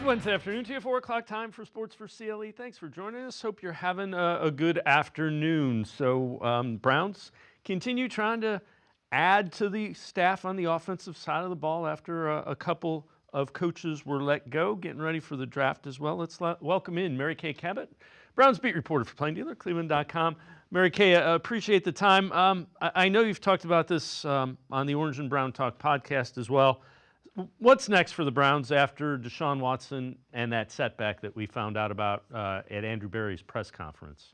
Wednesday afternoon to you, 4 o'clock time for Sports4CLE. Thanks for joining us. Hope you're having a good afternoon. So Browns continue trying to add to the staff on the offensive side of the ball after a couple of coaches were let go, getting ready for the draft as well. Let's welcome in Mary Kay Cabot, Browns beat reporter for Plain Dealer, cleveland.com. Mary Kay, appreciate the time. I know you've talked about this on the Orange and Brown Talk podcast as well. What's next for the Browns after Deshaun Watson and that setback that we found out about at Andrew Berry's press conference?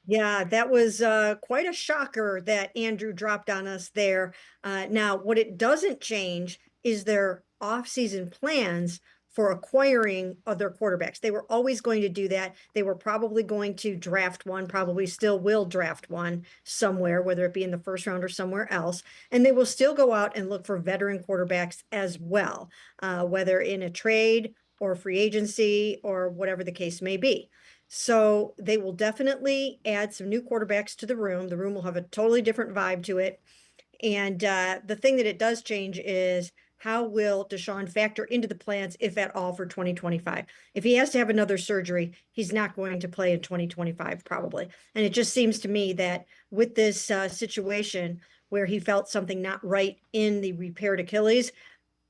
Yeah, that was quite a shocker that Andrew dropped on us there. Now, what it doesn't change is their offseason plans for acquiring other quarterbacks. They were always going to do that. They were probably going to draft one, probably still will draft one somewhere, whether it be in the first round or somewhere else. And they will still go out and look for veteran quarterbacks as well, whether in a trade or free agency or whatever the case may be. So they will definitely add some new quarterbacks to the room. The room will have a totally different vibe to it. And the thing that it does change is how will Deshaun factor into the plans, if at all, for 2025? If he has to have another surgery, he's not going to play in 2025 probably. And it just seems to me that with this situation where he felt something not right in the repaired Achilles,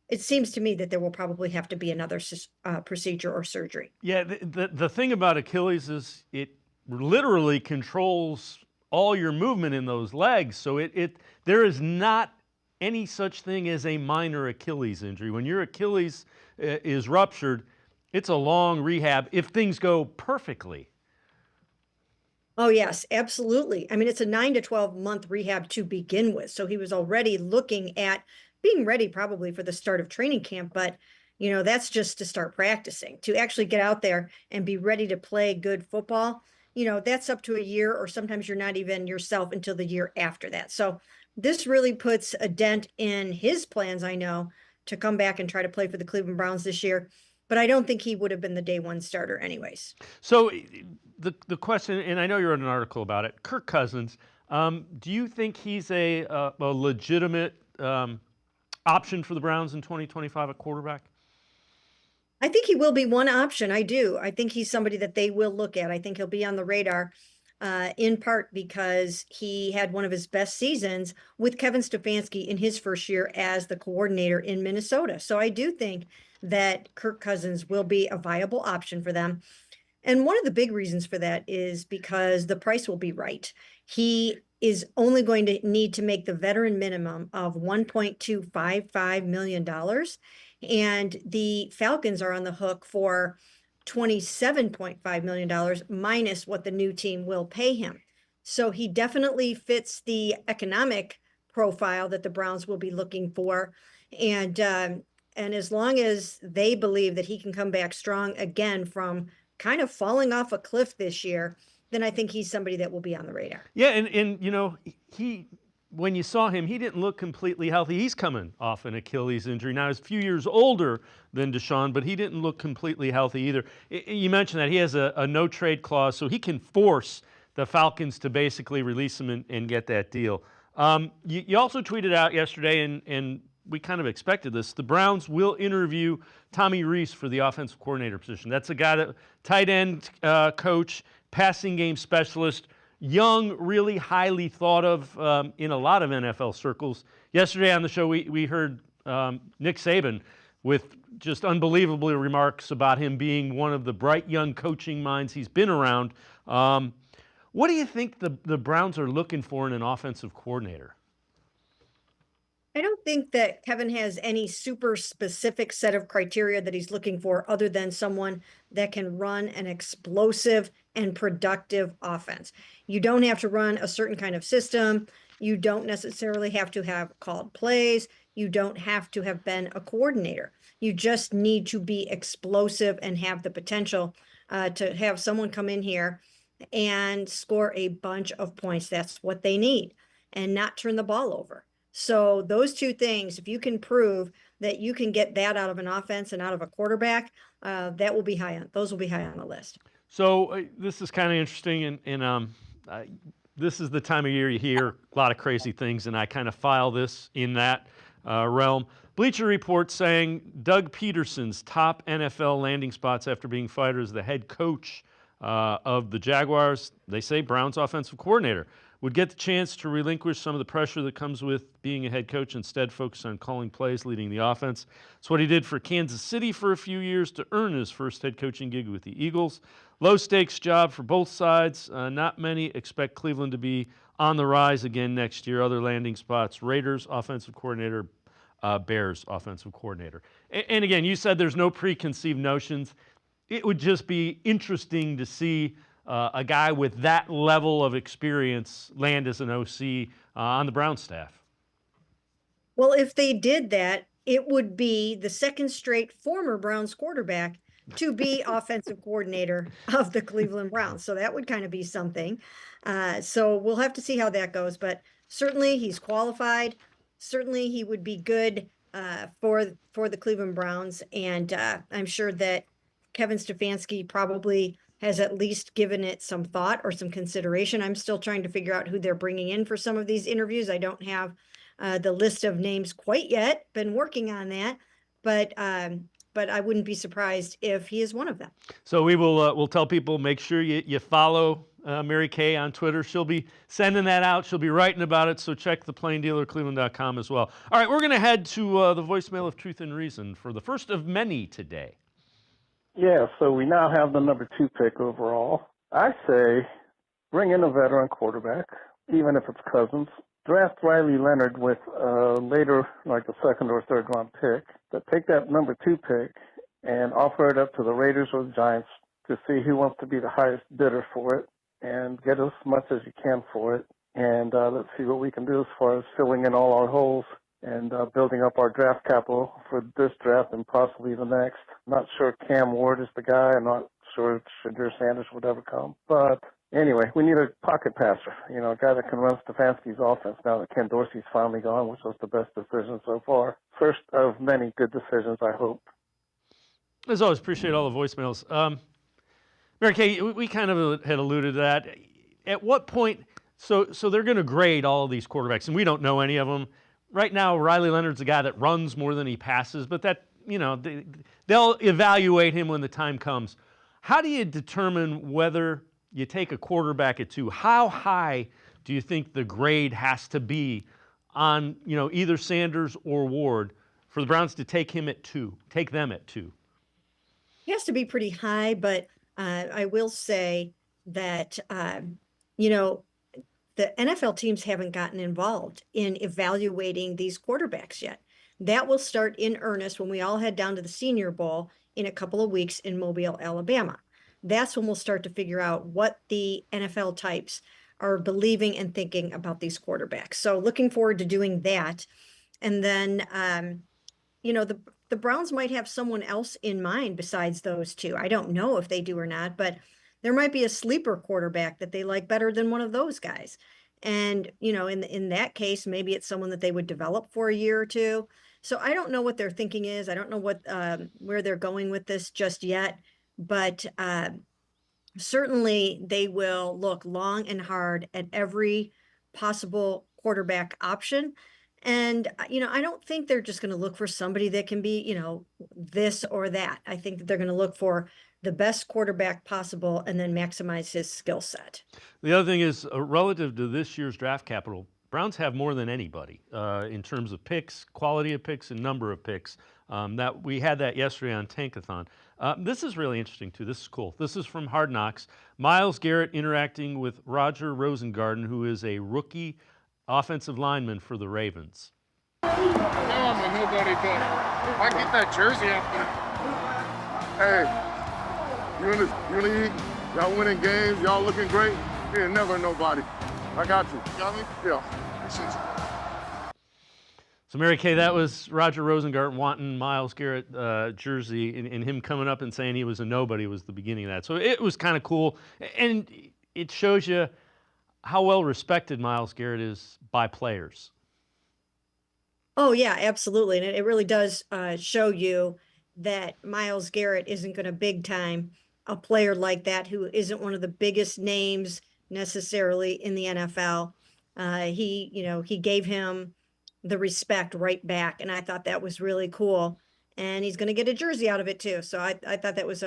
it seems to me that there will probably have to be another procedure or surgery. Yeah, the thing about Achilles is it literally controls all your movement in those legs. So there is not any such thing as a minor Achilles injury. When your Achilles is ruptured, it's a long rehab if things go perfectly. Oh, yes, absolutely. I mean, it's a 9 to 12 month rehab to begin with. So he was already looking at being ready probably for the start of training camp. But, you know, that's just to start practicing. To actually get out there and be ready to play good football, you know, that's up to a year, or sometimes you're not even yourself until the year after that. So this really puts a dent in his plans, I know, to come back and try to play for the Cleveland Browns this year. But I don't think he would have been the day one starter anyways. So the question, and I know you wrote an article about it, Kirk Cousins, do you think he's a legitimate option for the Browns in 2025 at quarterback? I think he will be one option. I do. I think he's somebody that they will look at. I think he'll be on the radar. In part because he had one of his best seasons with Kevin Stefanski in his first year as the coordinator in Minnesota. So I do think that Kirk Cousins will be a viable option for them. And one of the big reasons for that is because the price will be right. He is only going to need to make the veteran minimum of $1.255 million. And the Falcons are on the hook for $27.5 million minus what the new team will pay him. So he definitely fits the economic profile that the Browns will be looking for. And as long as they believe that he can come back strong again from kind of falling off a cliff this year, then I think he's somebody that will be on the radar. Yeah, and you know, when you saw him, he didn't look completely healthy. He's coming off an Achilles injury. Now, he's a few years older than Deshaun, but he didn't look completely healthy either. You mentioned that he has a no-trade clause, so he can force the Falcons to basically release him and get that deal. You also tweeted out yesterday, and we kind of expected this, the Browns will interview Tommy Rees for the offensive coordinator position. That's a guy that tight end coach, passing game specialist, young, really highly thought of in a lot of NFL circles. Yesterday on the show, we heard Nick Saban with just unbelievable remarks about him being one of the bright young coaching minds he's been around. What do you think the Browns are looking for in an offensive coordinator? I don't think that Kevin has any super specific set of criteria that he's looking for other than someone that can run an explosive and productive offense. You don't have to run a certain kind of system. You don't necessarily have to have called plays. You don't have to have been a coordinator. You just need to be explosive and have the potential to have someone come in here and score a bunch of points. That's what they need, and not turn the ball over. So those two things, if you can prove that you can get that out of an offense and out of a quarterback, that will be high on. Those will be high on the list. So this is kind of interesting, and this is the time of year you hear a lot of crazy things, and I kind of file this in that realm. Bleacher Report saying Doug Peterson's top NFL landing spots after being fired as the head coach of the Jaguars, they say Brown's offensive coordinator, would get the chance to relinquish some of the pressure that comes with being a head coach, instead focus on calling plays, leading the offense. It's what he did for Kansas City for a few years to earn his first head coaching gig with the Eagles. Low-stakes job for both sides. Not many expect Cleveland to be on the rise again next year. Other landing spots, Raiders offensive coordinator, Bears offensive coordinator. And again, you said there's no preconceived notions. It would just be interesting to see a guy with that level of experience land as an OC on the Browns staff. Well, if they did that, it would be the second straight former Browns quarterback to be offensive coordinator of the Cleveland Browns. So that would kind of be something. So we'll have to see how that goes. But certainly he's qualified. Certainly he would be good for the Cleveland Browns. And I'm sure that Kevin Stefanski probably has at least given it some thought or some consideration. I'm still trying to figure out who they're bringing in for some of these interviews. I don't have the list of names quite yet. Been working on that, but I wouldn't be surprised if he is one of them. So we will we'll tell people, make sure you follow Mary Kay on Twitter. She'll be sending that out. She'll be writing about it. So check the Plain Dealer, cleveland.com as well. All right, we're going to head to the voicemail of Truth and Reason for the first of many today. Yeah, so we now have the number 2 pick overall. I say bring in a veteran quarterback, even if it's Cousins. Draft Riley Leonard with later, like a second or third round pick. But take that number 2 pick and offer it up to the Raiders or the Giants to see who wants to be the highest bidder for it, and get as much as you can for it. And let's see what we can do as far as filling in all our holes and building up our draft capital for this draft and possibly the next. Not sure Cam Ward is the guy. I'm not sure Dion Sanders would ever come. But anyway, we need a pocket passer, a guy that can run Stefanski's offense now that Ken Dorsey's finally gone, which was the best decision so far. First of many good decisions, I hope. As always, appreciate all the voicemails. Mary Kay, we kind of had alluded to that. At what point, so they're going to grade all of these quarterbacks, and we don't know any of them. Right now, Riley Leonard's a guy that runs more than he passes, but that, they'll evaluate him when the time comes. How do you determine whether you take a quarterback at 2? How high do you think the grade has to be on, either Sanders or Ward for the Browns to take them at 2? He has to be pretty high, but I will say that, the NFL teams haven't gotten involved in evaluating these quarterbacks yet. That will start in earnest when we all head down to the Senior Bowl in a couple of weeks in Mobile, Alabama. That's when we'll start to figure out what the NFL types are believing and thinking about these quarterbacks. So looking forward to doing that. And then, the Browns might have someone else in mind besides those 2. I don't know if they do or not, but there might be a sleeper quarterback that they like better than one of those guys. And, in that case, maybe it's someone that they would develop for a year or 2. So I don't know what their thinking is. I don't know what where they're going with this just yet, but certainly they will look long and hard at every possible quarterback option. And, I don't think they're just going to look for somebody that can be, this or that. I think that they're going to look for the best quarterback possible and then maximize his skill set. The other thing is, relative to this year's draft capital, Browns have more than anybody in terms of picks, quality of picks, and number of picks. That we had that yesterday on Tankathon. This is really interesting, too. This is cool. This is from Hard Knocks. Myles Garrett interacting with Roger Rosengarten, who is a rookie offensive lineman for the Ravens. Nobody can. I get that jersey up there. Hey. You in the league, y'all winning games, y'all looking great. You ain't never nobody. I got you. Got me? Yeah. Appreciate you. So, Mary Kay, that was Roger Rosengarten wanting Myles Garrett jersey, and him coming up and saying he was a nobody was the beginning of that. So it was kind of cool, and it shows you how well respected Myles Garrett is by players. Oh, yeah, absolutely. And it really does show you that Myles Garrett isn't going to big time a player like that who isn't one of the biggest names necessarily in the NFL. He gave him the respect right back. And I thought that was really cool. And he's going to get a jersey out of it too. So I thought that was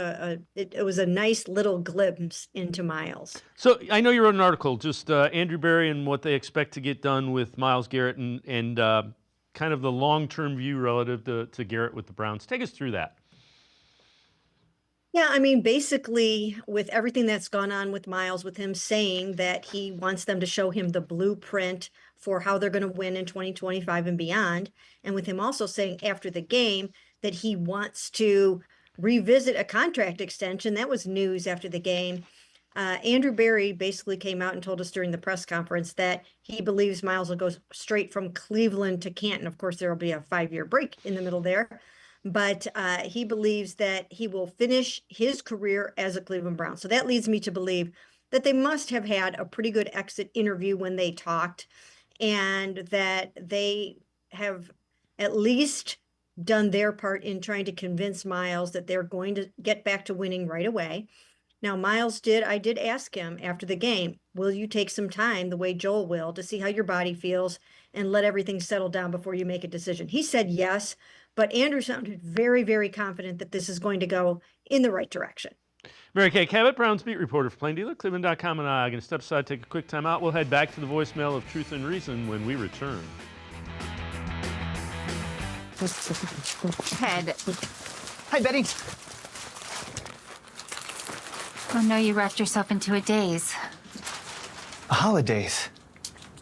it was a nice little glimpse into Miles. So I know you wrote an article, just Andrew Berry and what they expect to get done with Myles Garrett and kind of the long-term view relative to Garrett with the Browns. Take us through that. Yeah, I mean, basically, with everything that's gone on with Miles, with him saying that he wants them to show him the blueprint for how they're going to win in 2025 and beyond, and with him also saying after the game that he wants to revisit a contract extension. That was news after the game. Andrew Berry basically came out and told us during the press conference that he believes Miles will go straight from Cleveland to Canton. Of course, there will be a 5-year break in the middle there. But he believes that he will finish his career as a Cleveland Brown. So that leads me to believe that they must have had a pretty good exit interview when they talked, and that they have at least done their part in trying to convince Miles that they're going to get back to winning right away. Now, I did ask him after the game, will you take some time, the way Joel will, to see how your body feels and let everything settle down before you make a decision? He said yes, but Andrew sounded very, very confident that this is going to go in the right direction. Mary Kay Cabot, Browns beat reporter for Plain Dealer, cleveland.com, and I are going to step aside, take a quick time out. We'll head back to the voicemail of Truth and Reason when we return. Ted. Hi, Betty. Oh no, you wrapped yourself into a daze. Holidays.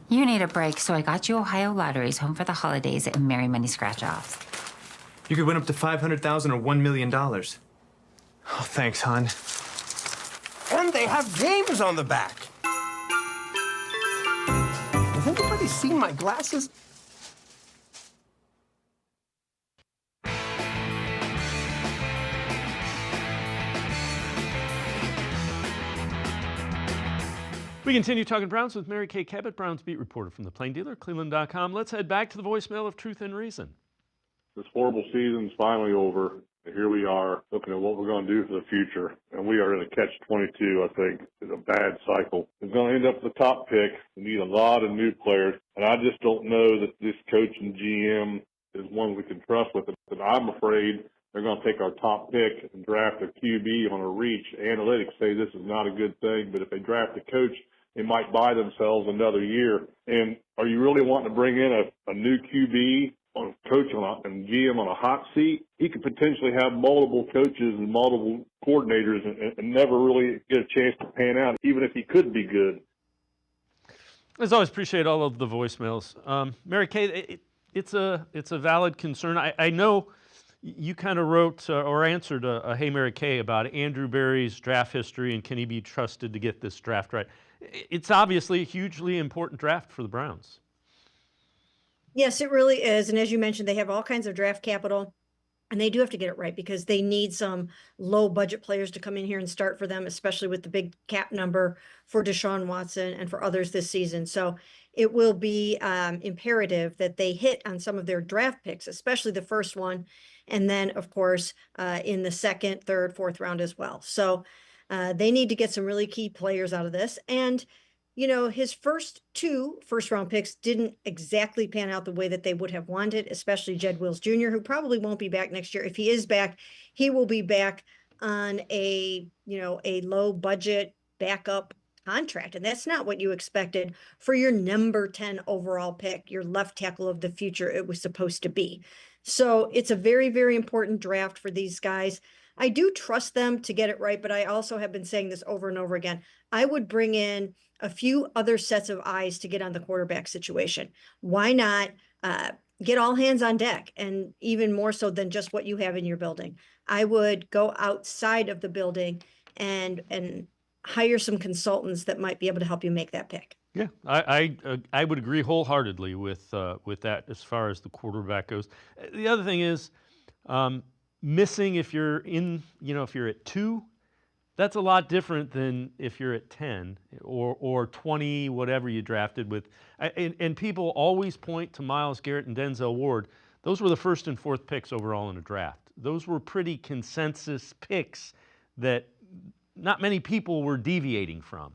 You need a break, so I got you Ohio Lotteries Home for the Holidays and Merry Money Scratch-Offs. You could win up to $500,000 or $1 million. Oh, thanks, hon. And they have games on the back. Has anybody seen my glasses? We continue talking Browns with Mary Kay Cabot, Browns beat reporter from the Plain Dealer, cleveland.com. Let's head back to the voicemail of Truth and Reason. This horrible season's finally over. And here we are looking at what we're going to do for the future. And we are in a catch-22, I think. It's a bad cycle. We're going to end up with the top pick. We need a lot of new players. And I just don't know that this coach and GM is one we can trust with it. And I'm afraid they're going to take our top pick and draft a QB on a reach. Analytics say this is not a good thing, but if they draft a coach, they might buy themselves another year. And are you really wanting to bring in a new QB on coach and GM on a hot seat? He could potentially have multiple coaches and multiple coordinators and never really get a chance to pan out, even if he could be good. As always, appreciate all of the voicemails. Mary Kay, it's a valid concern. I know you kind of wrote or answered a Hey Mary Kay about Andrew Berry's draft history and can he be trusted to get this draft right. It's obviously a hugely important draft for the Browns. Yes, it really is. And as you mentioned, they have all kinds of draft capital, and they do have to get it right because they need some low budget players to come in here and start for them, especially with the big cap number for Deshaun Watson and for others this season. So it will be imperative that they hit on some of their draft picks, especially the first one. And then, of course, in the second, third, fourth round as well. So they need to get some really key players out of this. And, you know, his first 2 first-round picks didn't exactly pan out the way that they would have wanted, especially Jed Wills Jr., who probably won't be back next year. If he is back, he will be back on a low-budget backup contract. And that's not what you expected for your number 10 overall pick, your left tackle of the future it was supposed to be. So it's a very, very important draft for these guys. I do trust them to get it right, but I also have been saying this over and over again. I would bring in a few other sets of eyes to get on the quarterback situation. Why not get all hands on deck, and even more so than just what you have in your building? I would go outside of the building and hire some consultants that might be able to help you make that pick. Yeah, I would agree wholeheartedly with that as far as the quarterback goes. The other thing is, missing if you're if you're at 2, that's a lot different than if you're at 10 or 20, whatever you drafted with. And people always point to Myles Garrett and Denzel Ward. Those were the first and fourth picks overall in a draft. Those were pretty consensus picks that not many people were deviating from.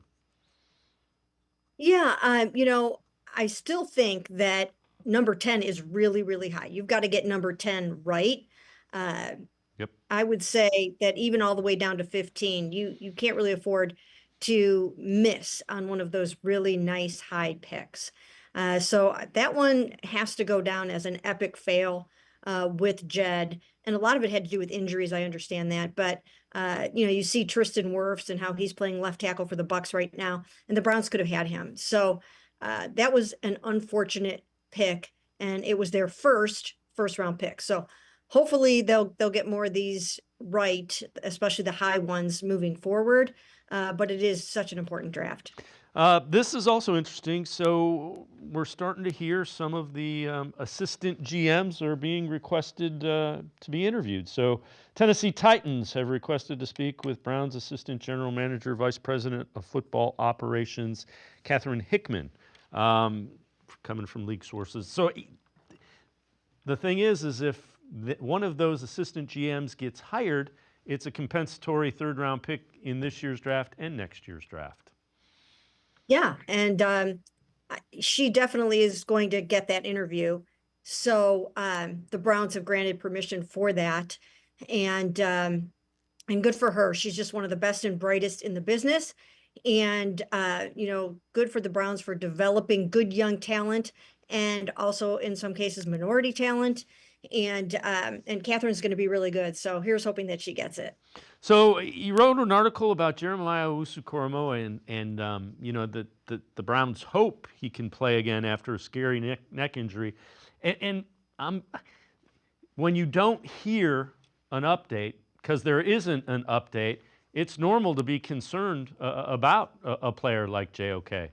Yeah, I still think that number 10 is really, really high. You've got to get number 10 right. Yep. I would say that even all the way down to 15, you can't really afford to miss on one of those really nice high picks. So that one has to go down as an epic fail with Jed. And a lot of it had to do with injuries. I understand that. But, you see Tristan Wirfs and how he's playing left tackle for the Bucs right now. And the Browns could have had him. So that was an unfortunate pick. And it was their first round pick. So hopefully they'll get more of these right, especially the high ones moving forward. But it is such an important draft. This is also interesting. So we're starting to hear some of the assistant GMs are being requested to be interviewed. So Tennessee Titans have requested to speak with Browns Assistant General Manager, Vice President of Football Operations, Catherine Hickman, coming from league sources. So the thing is if one of those assistant GMs gets hired, it's a compensatory third-round pick in this year's draft and next year's draft. Yeah, and she definitely is going to get that interview. So the Browns have granted permission for that, and good for her. She's just one of the best and brightest in the business, and good for the Browns for developing good young talent, and also in some cases minority talent. And Catherine's going to be really good. So here's hoping that she gets it. So you wrote an article about Jeremiah Owusu-Koramoah and the Browns hope he can play again after a scary neck injury. And when you don't hear an update, because there isn't an update, it's normal to be concerned about a player like JOK.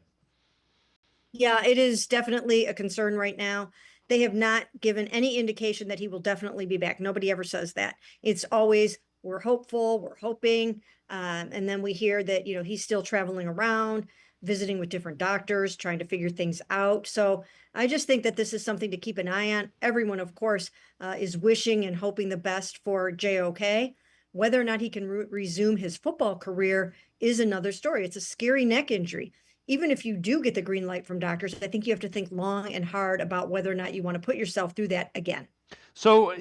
Yeah, it is definitely a concern right now. They have not given any indication that he will definitely be back. Nobody ever says that. It's always, we're hopeful, we're hoping. And then we hear that, he's still traveling around, visiting with different doctors, trying to figure things out. So I just think that this is something to keep an eye on. Everyone, of course, is wishing and hoping the best for JOK. Whether or not he can resume his football career is another story. It's a scary neck injury. Even if you do get the green light from doctors, I think you have to think long and hard about whether or not you want to put yourself through that again. So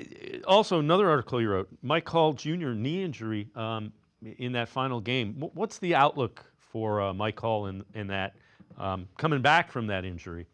also another article you wrote, Mike Hall Jr. knee injury in that final game. What's the outlook for Mike Hall in that coming back from that injury?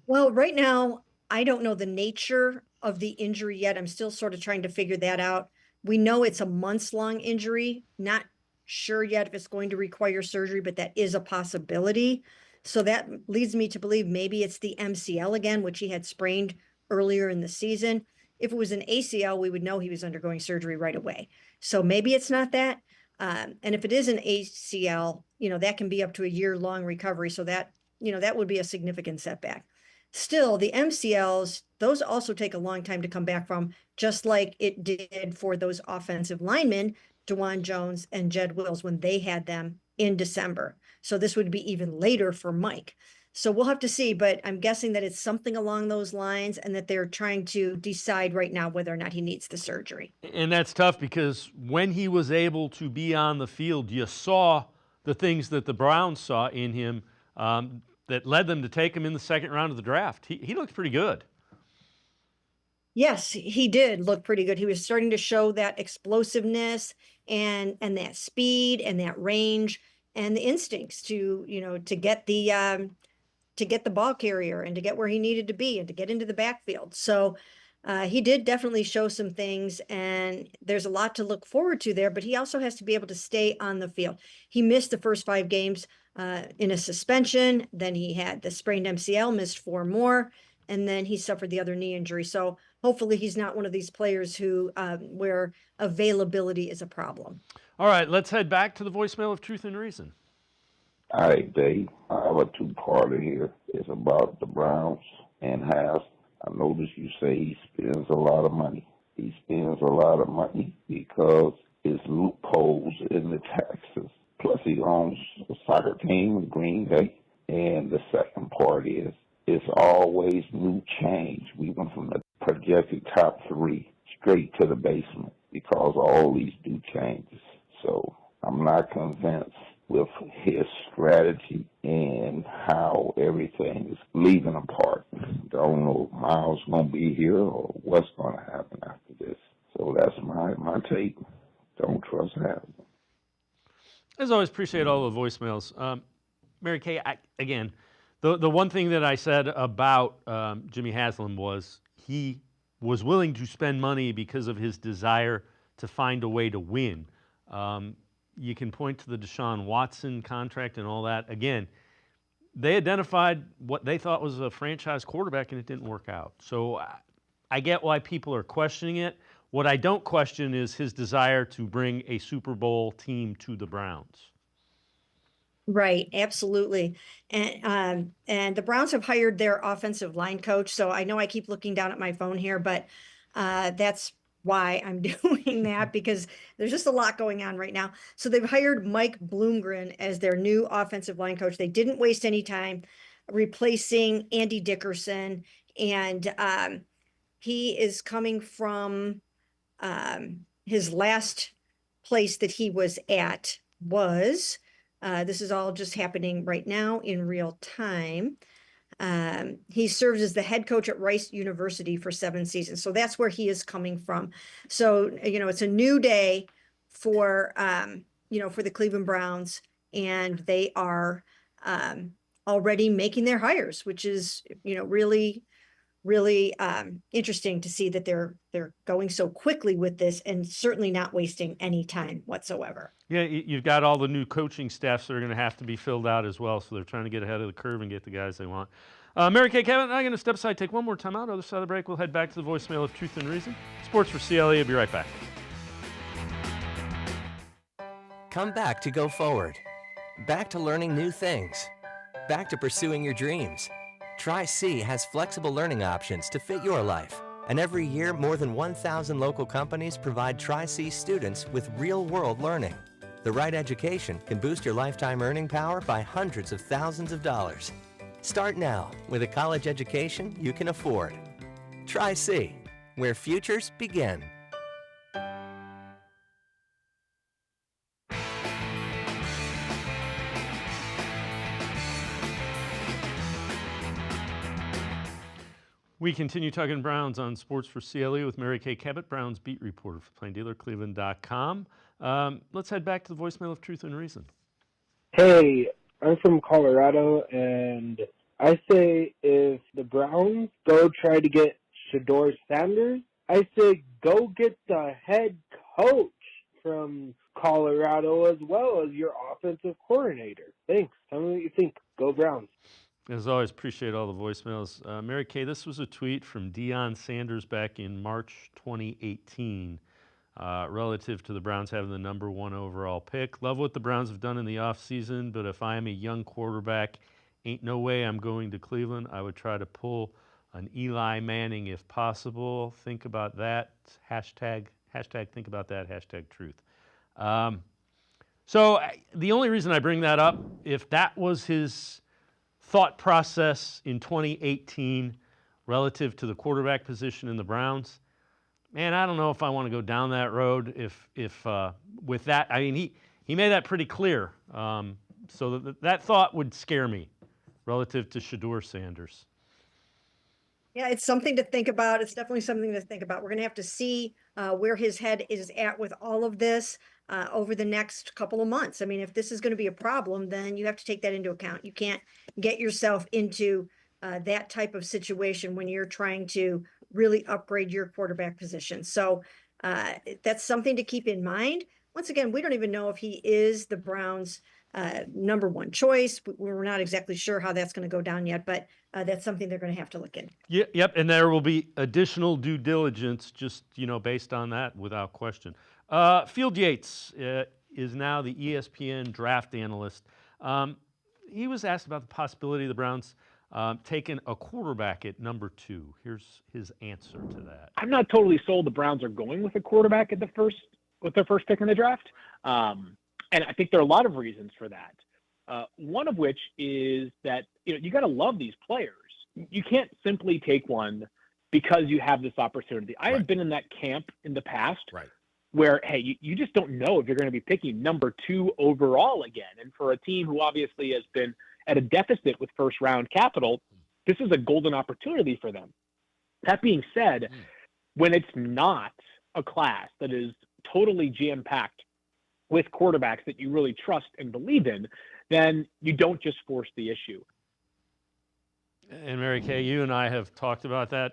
Well, right now, I don't know the nature of the injury yet. I'm still sort of trying to figure that out. We know it's a months-long injury, not sure yet if it's going to require surgery, but that is a possibility. So that leads me to believe maybe it's the MCL again, which he had sprained earlier in the season. If it was an ACL, we would know he was undergoing surgery right away. So maybe it's not that. And if it is an ACL, that can be up to a year-long recovery. So that, that would be a significant setback. Still, the MCLs, those also take a long time to come back from, just like it did for those offensive linemen, DeJuan Jones and Jed Wills, when they had them in December. So this would be even later for Mike. So we'll have to see, but I'm guessing that it's something along those lines and that they're trying to decide right now whether or not he needs the surgery. And that's tough because when he was able to be on the field, you saw the things that the Browns saw in him that led them to take him in the second round of the draft. He looked pretty good. Yes, he did look pretty good. He was starting to show that explosiveness and that speed and that range and the instincts to get the ball carrier and to get where he needed to be and to get into the backfield. So he did definitely show some things, and there's a lot to look forward to there, but he also has to be able to stay on the field. He missed the first 5 games in a suspension. Then he had the sprained MCL, missed 4 more, and then he suffered the other knee injury. So hopefully he's not one of these players who where availability is a problem. All right, let's head back to the voicemail of Truth and Reason. All right, Dave. I have a 2-parter here. It's about the Browns and Haslam. I noticed you say he spends a lot of money. He spends a lot of money because it's loopholes in the taxes. Plus, he owns a soccer team in Green Bay. And the second part is, it's always new change. We went from the projected top 3 straight to the basement because of all these new changes. So I'm not convinced with his strategy and how everything is leaving apart. Don't know if Miles going to be here or what's going to happen after this. So that's my take. Don't trust Haslam. As always, appreciate all the voicemails. Mary Kay, again, the one thing that I said about Jimmy Haslam was he was willing to spend money because of his desire to find a way to win. You can point to the Deshaun Watson contract and all that. Again, they identified what they thought was a franchise quarterback, and it didn't work out. So I get why people are questioning it. What I don't question is his desire to bring a Super Bowl team to the Browns. Right, absolutely. And the Browns have hired their offensive line coach. So I know I keep looking down at my phone here, but that's why I'm doing that, because there's just a lot going on right now. So they've hired Mike Bloomgren as their new offensive line coach. They didn't waste any time replacing Andy Dickerson. And he is coming from his last place that he was at was, this is all just happening right now in real time. He served as the head coach at Rice University for 7 seasons. So that's where he is coming from. So, it's a new day for, for the Cleveland Browns, and they are already making their hires, which is, really, really interesting to see that they're going so quickly with this and certainly not wasting any time whatsoever. Yeah, you've got all the new coaching staffs that are going to have to be filled out as well, so they're trying to get ahead of the curve and get the guys they want. Mary Kay, Cabot, and I'm going to step aside, take one more time out. Other side of the break, we'll head back to the voicemail of Truth and Reason. Sports for CLE. I'll be right back. Come back to go forward. Back to learning new things. Back to pursuing your dreams. Tri-C has flexible learning options to fit your life. And every year, more than 1,000 local companies provide Tri-C students with real-world learning. The right education can boost your lifetime earning power by hundreds of thousands of dollars. Start now with a college education you can afford. Tri-C, where futures begin. We continue talking Browns on Sports for CLE with Mary Kay Cabot, Browns beat reporter for Plain Dealer, cleveland.com. Let's head back to the voicemail of Truth and Reason. Hey, I'm from Colorado, and I say if the Browns go try to get Dion Sanders, I say go get the head coach from Colorado as well as your offensive coordinator. Thanks. Tell me what you think. Go Browns. As always, appreciate all the voicemails. Mary Kay, this was a tweet from Dion Sanders back in March 2018 relative to the Browns having the number 1 overall pick. Love what the Browns have done in the offseason, but if I am a young quarterback, ain't no way I'm going to Cleveland. I would try to pull an Eli Manning if possible. Think about that. Hashtag think about that. Hashtag truth. So the only reason I bring that up, if that was his thought process in 2018 relative to the quarterback position in the Browns, man, I don't know if I want to go down that road. If with that, I mean, he made that pretty clear. So that thought would scare me relative to Dion Sanders. Yeah, it's something to think about. It's definitely something to think about. We're going to have to see where his head is at with all of this over the next couple of months. I mean, if this is going to be a problem, then you have to take that into account. You can't get yourself into that type of situation when you're trying to really upgrade your quarterback position. So that's something to keep in mind. Once again, we don't even know if he is the Browns' number 1 choice. We're not exactly sure how that's going to go down yet, but that's something they're going to have to look in. Yep, and there will be additional due diligence just, based on that without question. Field Yates is now the ESPN draft analyst. He was asked about the possibility of the Browns taking a quarterback at number 2. Here's his answer to that. I'm not totally sold the Browns are going with a quarterback with their first pick in the draft. And I think there are a lot of reasons for that. One of which is that, you got to love these players. You can't simply take one because you have this opportunity. I have been in that camp in the past where, hey, you just don't know if you're going to be picking number 2 overall again. And for a team who obviously has been at a deficit with first-round capital, this is a golden opportunity for them. That being said, when it's not a class that is totally jam-packed with quarterbacks that you really trust and believe in, then you don't just force the issue. And Mary Kay, you and I have talked about that.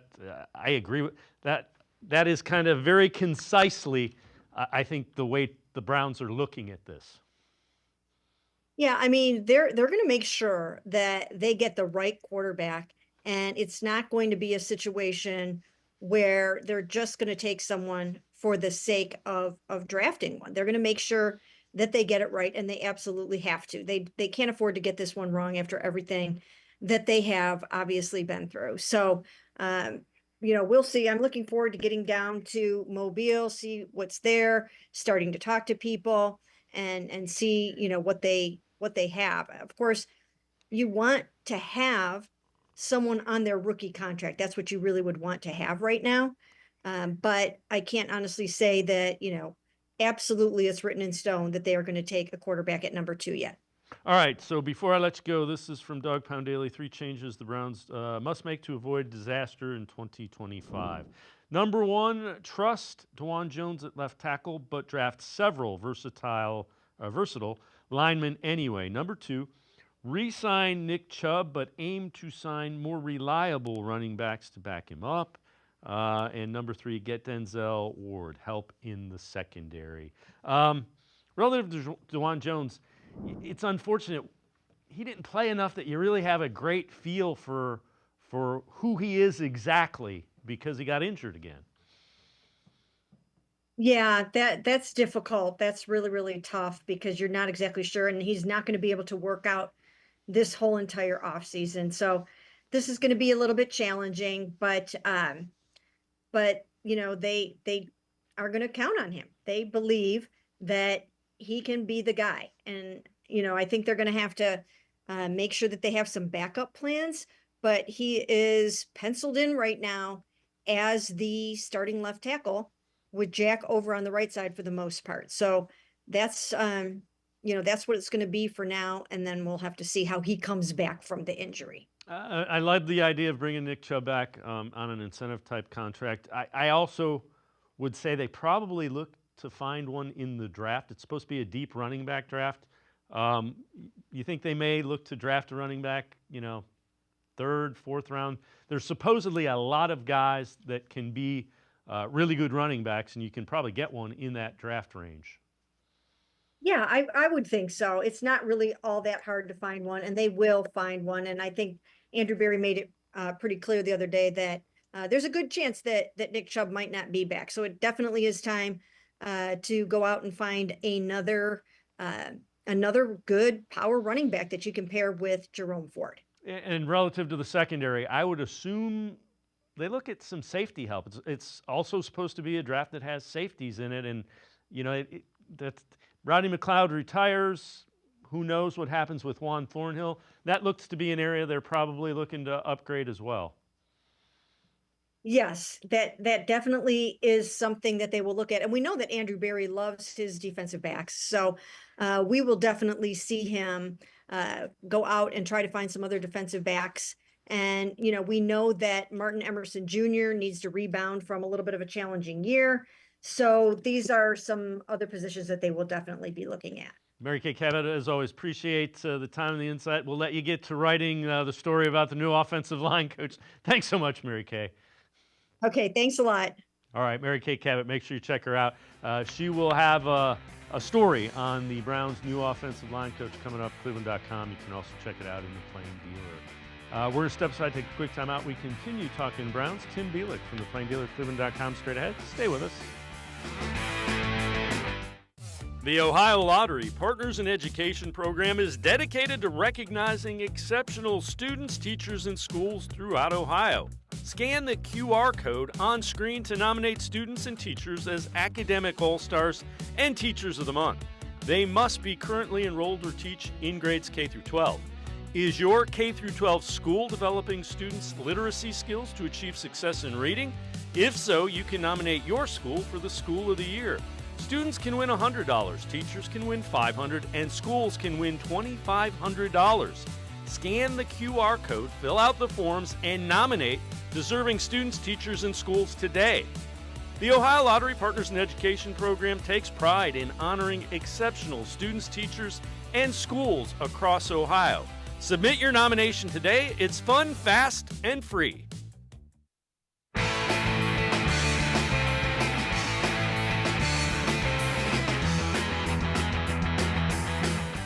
I agree with that. That is kind of very concisely, I think, the way the Browns are looking at this. Yeah, I mean, they're going to make sure that they get the right quarterback, and it's not going to be a situation where they're just going to take someone for the sake of drafting one. They're going to make sure that they get it right, and they absolutely have to. They can't afford to get this one wrong after everything that they have obviously been through. So, we'll see. I'm looking forward to getting down to Mobile, see what's there, starting to talk to people, and see, what they have. Of course, you want to have someone on their rookie contract. That's what you really would want to have right now. But I can't honestly say that, absolutely it's written in stone that they are going to take a quarterback at number 2 yet. All right, so before I let you go, this is from Doug Poundaley. 3 changes the Browns must make to avoid disaster in 2025. Number 1, trust DeJuan Jones at left tackle, but draft several versatile linemen anyway. Number 2, re-sign Nick Chubb, but aim to sign more reliable running backs to back him up. And number 3, get Denzel Ward, help in the secondary. Relative to DeJuan Jones, it's unfortunate he didn't play enough that you really have a great feel for who he is exactly because he got injured again. Yeah, that's difficult. That's really, really tough because you're not exactly sure, and he's not going to be able to work out this whole entire offseason. So this is going to be a little bit challenging, but they are going to count on him. They believe that he can be the guy. And, I think they're going to have to make sure that they have some backup plans, but he is penciled in right now as the starting left tackle with Jack over on the right side for the most part. So that's, that's what it's going to be for now. And then we'll have to see how he comes back from the injury. I love the idea of bringing Nick Chubb back on an incentive type contract. I also would say they probably look to find one in the draft. It's supposed to be a deep running back draft. You think they may look to draft a running back, 3rd, 4th round? There's supposedly a lot of guys that can be really good running backs, and you can probably get one in that draft range. Yeah, I would think so. It's not really all that hard to find one, and they will find one. And I think Andrew Berry made it pretty clear the other day that there's a good chance that Nick Chubb might not be back. So it definitely is time to go out and find another good power running back that you can pair with Jerome Ford. And relative to the secondary, I would assume they look at some safety help. It's also supposed to be a draft that has safeties in it, and that Rodney McLeod retires. Who knows what happens with Juan Thornhill? That looks to be an area they're probably looking to upgrade as well. Yes, that definitely is something that they will look at. And we know that Andrew Berry loves his defensive backs. So we will definitely see him go out and try to find some other defensive backs. And, we know that Martin Emerson Jr. needs to rebound from a little bit of a challenging year. So these are some other positions that they will definitely be looking at. Mary Kay Cabot, as always, appreciate the time and the insight. We'll let you get to writing the story about the new offensive line coach. Thanks so much, Mary Kay. Okay, thanks a lot. All right, Mary Kay Cabot, make sure you check her out. She will have a story on the Browns' new offensive line coach coming up, cleveland.com. You can also check it out in the Plain Dealer. We're going to step aside, take a quick time out. We continue talking Browns. Tim Bielik from the Plain Dealer, cleveland.com, straight ahead. Stay with us. The Ohio Lottery Partners in Education program is dedicated to recognizing exceptional students, teachers, and schools throughout Ohio. Scan the QR code on screen to nominate students and teachers as Academic All-Stars and Teachers of the Month. They must be currently enrolled or teach in grades K through 12. Is your K through 12 school developing students' literacy skills to achieve success in reading? If so, you can nominate your school for the School of the Year. Students can win $100, teachers can win $500, and schools can win $2,500. Scan the QR code, fill out the forms, and nominate deserving students, teachers, and schools today. The Ohio Lottery Partners in Education program takes pride in honoring exceptional students, teachers, and schools across Ohio. Submit your nomination today. It's fun, fast, and free.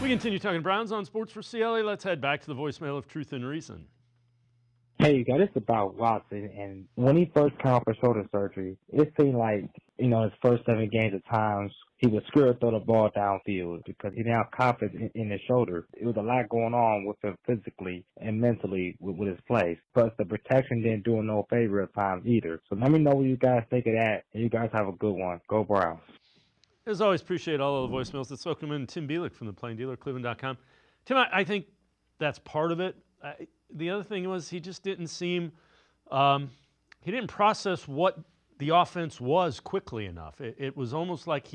We continue talking Browns on Sports4CLE. Let's head back to the voicemail of Truth and Reason. Hey, you got this about Watson, and when he first came out for shoulder surgery, it seemed like, his first 7 games at times, he would scared throw the ball downfield because he didn't have confidence in his shoulder. It was a lot going on with him physically and mentally with his play. Plus, the protection didn't do him no favor at times either. So let me know what you guys think of that, and you guys have a good one. Go Browns. As always, appreciate all of the voicemails. Let's welcome in Tim Bielik from the Plain Dealer, cleveland.com. Tim, I think that's part of it. The other thing was he just didn't seem he didn't process what the offense was quickly enough. It was almost like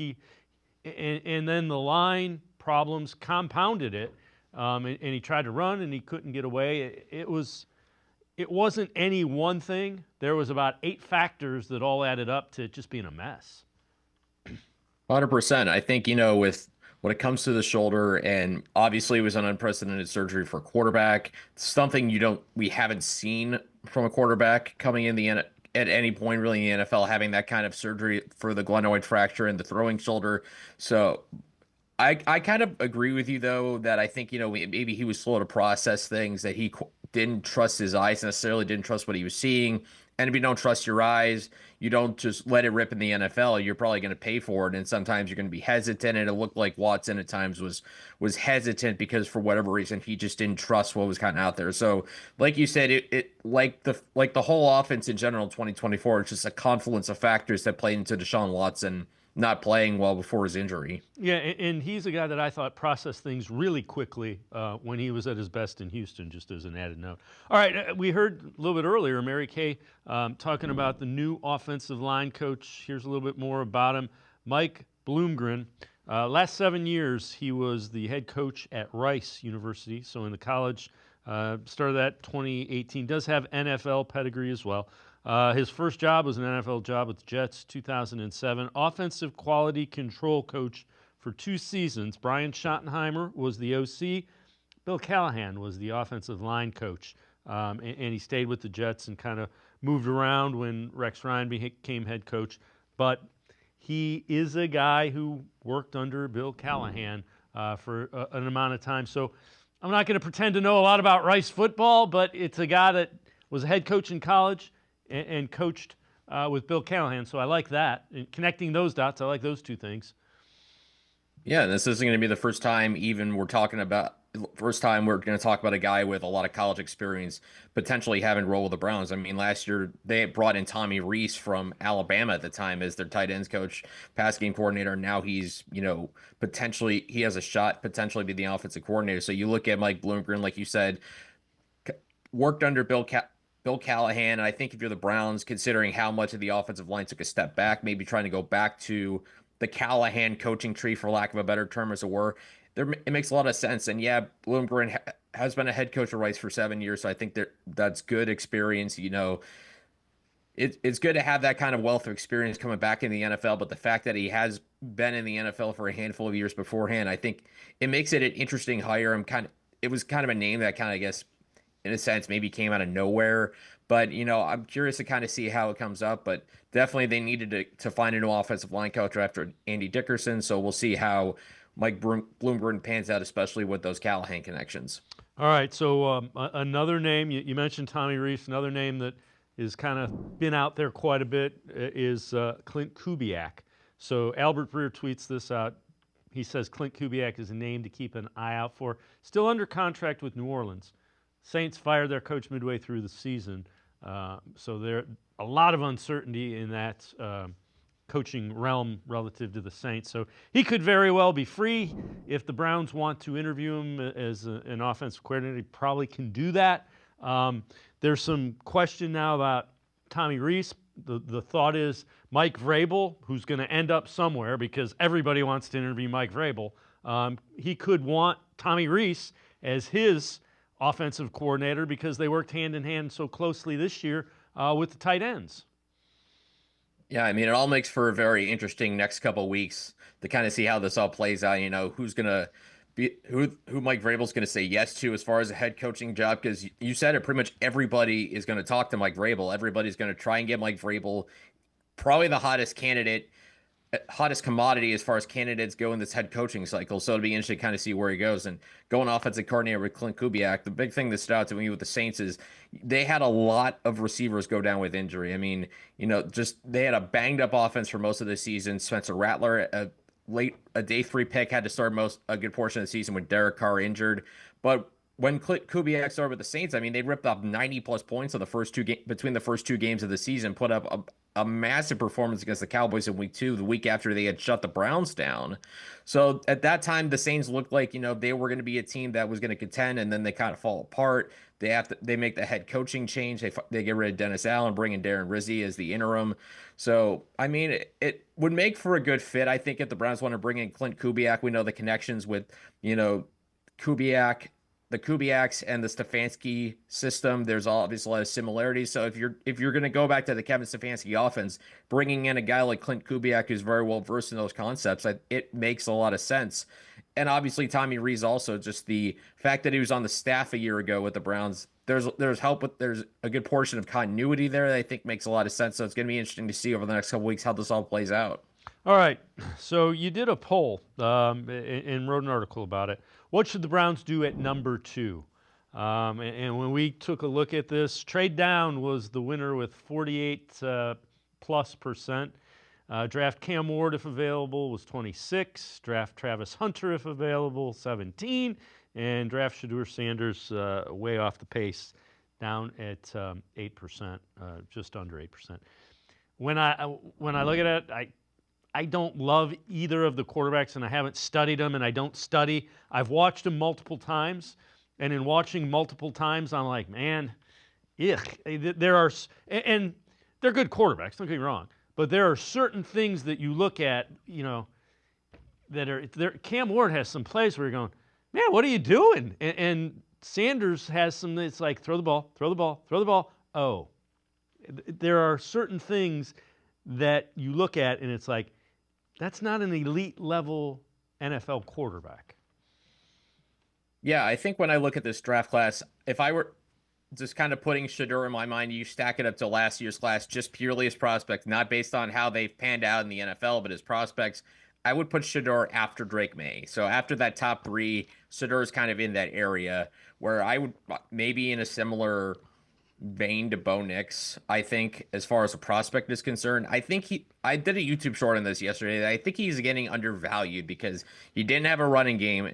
and then the line problems compounded it, and he tried to run and he couldn't get away. It wasn't any one thing. There was about 8 factors that all added up to just being a mess. 100%. I think, with when it comes to the shoulder, and obviously it was an unprecedented surgery for a quarterback, something we haven't seen from a quarterback coming in at any point really in the NFL, having that kind of surgery for the glenoid fracture and the throwing shoulder. So I kind of agree with you, though, that I think, maybe he was slow to process things, that he didn't trust his eyes necessarily, didn't trust what he was seeing. And if you don't trust your eyes, you don't just let it rip in the NFL. You're probably going to pay for it, and sometimes you're going to be hesitant. And it looked like Watson at times was hesitant because for whatever reason he just didn't trust what was kind of out there. So, like you said, it like the whole offense in general in 2024, it's just a confluence of factors that played into Deshaun Watson not playing well before his injury. Yeah, and he's a guy that I thought processed things really quickly when he was at his best in Houston, just as an added note. All right, we heard a little bit earlier Mary Kay talking about the new offensive line coach. Here's a little bit more about him. Mike Bloomgren. Last 7 years, he was the head coach at Rice University, so in the college. Started that 2018. Does have NFL pedigree as well. His first job was an NFL job with the Jets, 2007. Offensive quality control coach for 2 seasons. Brian Schottenheimer was the OC. Bill Callahan was the offensive line coach. And he stayed with the Jets and kind of moved around when Rex Ryan became head coach. But he is a guy who worked under Bill Callahan for an amount of time. So I'm not going to pretend to know a lot about Rice football, but it's a guy that was a head coach in college and coached with Bill Callahan. So I like that. And connecting those dots, I like those 2 things. Yeah, this isn't going to be the first time we're going to talk about a guy with a lot of college experience potentially having role with the Browns. I mean, last year they brought in Tommy Rees from Alabama at the time as their tight ends coach, pass game coordinator. Now he's, potentially he has a shot potentially be the offensive coordinator. So you look at Mike Bloomgren, like you said, worked under Bill Callahan. And I think if you're the Browns, considering how much of the offensive line took a step back, maybe trying to go back to the Callahan coaching tree, for lack of a better term, as it were, it makes a lot of sense. And yeah, Bloomgren has been a head coach of Rice for 7 years, so I think that's good experience. It's good to have that kind of wealth of experience coming back in the NFL, but the fact that he has been in the NFL for a handful of years beforehand, I think it makes it an interesting hire. It was kind of a name that kind of, I guess, in a sense, maybe came out of nowhere. But, I'm curious to kind of see how it comes up. But definitely they needed to find a new offensive line coach after Andy Dickerson. So we'll see how Mike Bloomgren pans out, especially with those Callahan connections. All right, so another name, you mentioned Tommy Rees, another name that is kind of been out there quite a bit is Clint Kubiak. So Albert Breer tweets this out. He says Clint Kubiak is a name to keep an eye out for. Still under contract with New Orleans. Saints fired their coach midway through the season. So there a lot of uncertainty in that coaching realm relative to the Saints. So he could very well be free. If the Browns want to interview him as an offensive coordinator, he probably can do that. There's some question now about Tommy Rees. the thought is Mike Vrabel, who's going to end up somewhere because everybody wants to interview Mike Vrabel. He could want Tommy Rees as his offensive coordinator because they worked hand in hand so closely this year with the tight ends. Yeah, I mean, it all makes for a very interesting next couple of weeks to kind of see how this all plays out. You know, who's gonna be who Mike Vrabel's gonna say yes to as far as a head coaching job, because you said it, pretty much everybody is gonna talk to Mike Vrabel. Everybody's gonna try and get Mike Vrabel, probably the hottest candidate, hottest commodity as far as candidates go in this head coaching cycle. So it'll be interesting to kind of see where he goes. And going offensive coordinator with Clint Kubiak, the big thing that stood out to me with the Saints is they had a lot of receivers go down with injury. I mean, you know, just they had a banged up offense for most of the season. Spencer Rattler, a day 3 pick, had to start a good portion of the season with Derek Carr injured. But when Kubiak started with the Saints, I mean, they ripped off 90+ points on between the first 2 games of the season, put up a massive performance against the Cowboys in week 2, the week after they had shut the Browns down. So at that time, the Saints looked like, you know, they were going to be a team that was going to contend, and then they kind of fall apart. They make the head coaching change. They get rid of Dennis Allen, bring in Darren Rizzi as the interim. So, I mean, it would make for a good fit. I think if the Browns want to bring in Clint Kubiak, we know the connections with, you know, the Kubiaks and the Stefanski system. There's obviously a lot of similarities. So if you're going to go back to the Kevin Stefanski offense, bringing in a guy like Clint Kubiak who's very well versed in those concepts, it makes a lot of sense. And obviously Tommy Rees also, just the fact that he was on the staff a year ago with the Browns, there's a good portion of continuity there that I think makes a lot of sense. So it's going to be interesting to see over the next couple weeks how this all plays out. All right, so you did a poll and wrote an article about it. What should the Browns do at number 2? And when we took a look at this, trade down was the winner with 48+%. Draft Cam Ward, if available, was 26. Draft Travis Hunter, if available, 17. And draft Shedeur Sanders way off the pace, down at 8%, just under 8%. When I look at it, I don't love either of the quarterbacks, and I haven't studied them, and I don't study. I've watched them multiple times, and in watching multiple times, I'm like, man, there are, and they're good quarterbacks, don't get me wrong, but there are certain things that you look at, you know, that are there. Cam Ward has some plays where you're going, man, what are you doing? And Sanders has some that's like, throw the ball, throw the ball, throw the ball. Oh, there are certain things that you look at, and it's like, that's not an elite level NFL quarterback. Yeah, I think when I look at this draft class, if I were just kind of putting Shedeur in my mind, you stack it up to last year's class just purely as prospects, not based on how they've panned out in the NFL, but as prospects, I would put Shedeur after Drake May. So after that top 3, Shedeur is kind of in that area where I would maybe in a similar vein to Bo Nix, I think, as far as a prospect is concerned. I did a YouTube short on this yesterday. I think he's getting undervalued because he didn't have a running game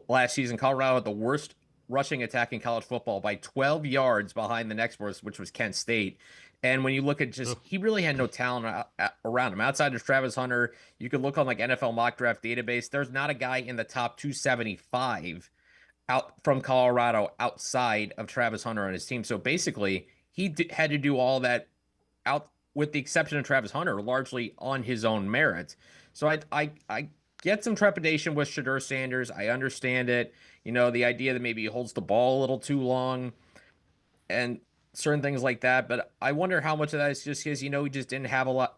last season. Colorado had the worst rushing attack in college football by 12 yards behind the next worst, which was Kent State. And when you look at he really had no talent around him. Outside of Travis Hunter, you could look on like NFL mock draft database. There's not a guy in the top 275 out from Colorado outside of Travis Hunter on his team. So basically, he had to do all that out, with the exception of Travis Hunter, largely on his own merit. So I get some trepidation with Shedeur Sanders. I understand it. You know, the idea that maybe he holds the ball a little too long and certain things like that. But I wonder how much of that is just because, you know, he just didn't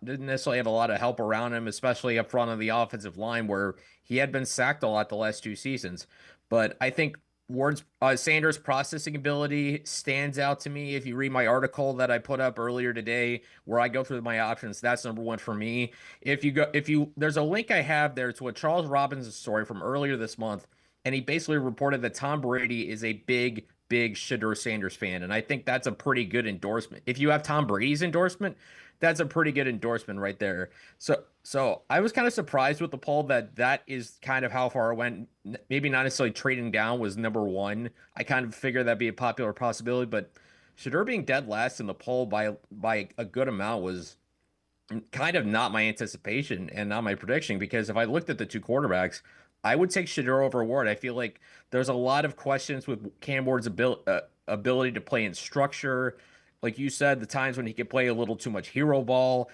necessarily have a lot of help around him, especially up front on the offensive line where he had been sacked a lot the last 2 seasons. But I think Sanders' processing ability stands out to me. If you read my article that I put up earlier today, where I go through my options, that's number 1 for me. There's a link I have there to a Charles Robinson story from earlier this month, and he basically reported that Tom Brady is a big Shedeur Sanders fan, and I think that's a pretty good endorsement. If you have Tom Brady's endorsement, that's a pretty good endorsement right there. So I was kind of surprised with the poll that is kind of how far it went. Maybe not necessarily trading down was number 1. I kind of figured that'd be a popular possibility, but Shedeur being dead last in the poll by a good amount was kind of not my anticipation and not my prediction, because if I looked at the 2 quarterbacks, I would take Shedeur over Ward. I feel like there's a lot of questions with Cam Ward's ability to play in structure, like you said, the times when he could play a little too much hero ball.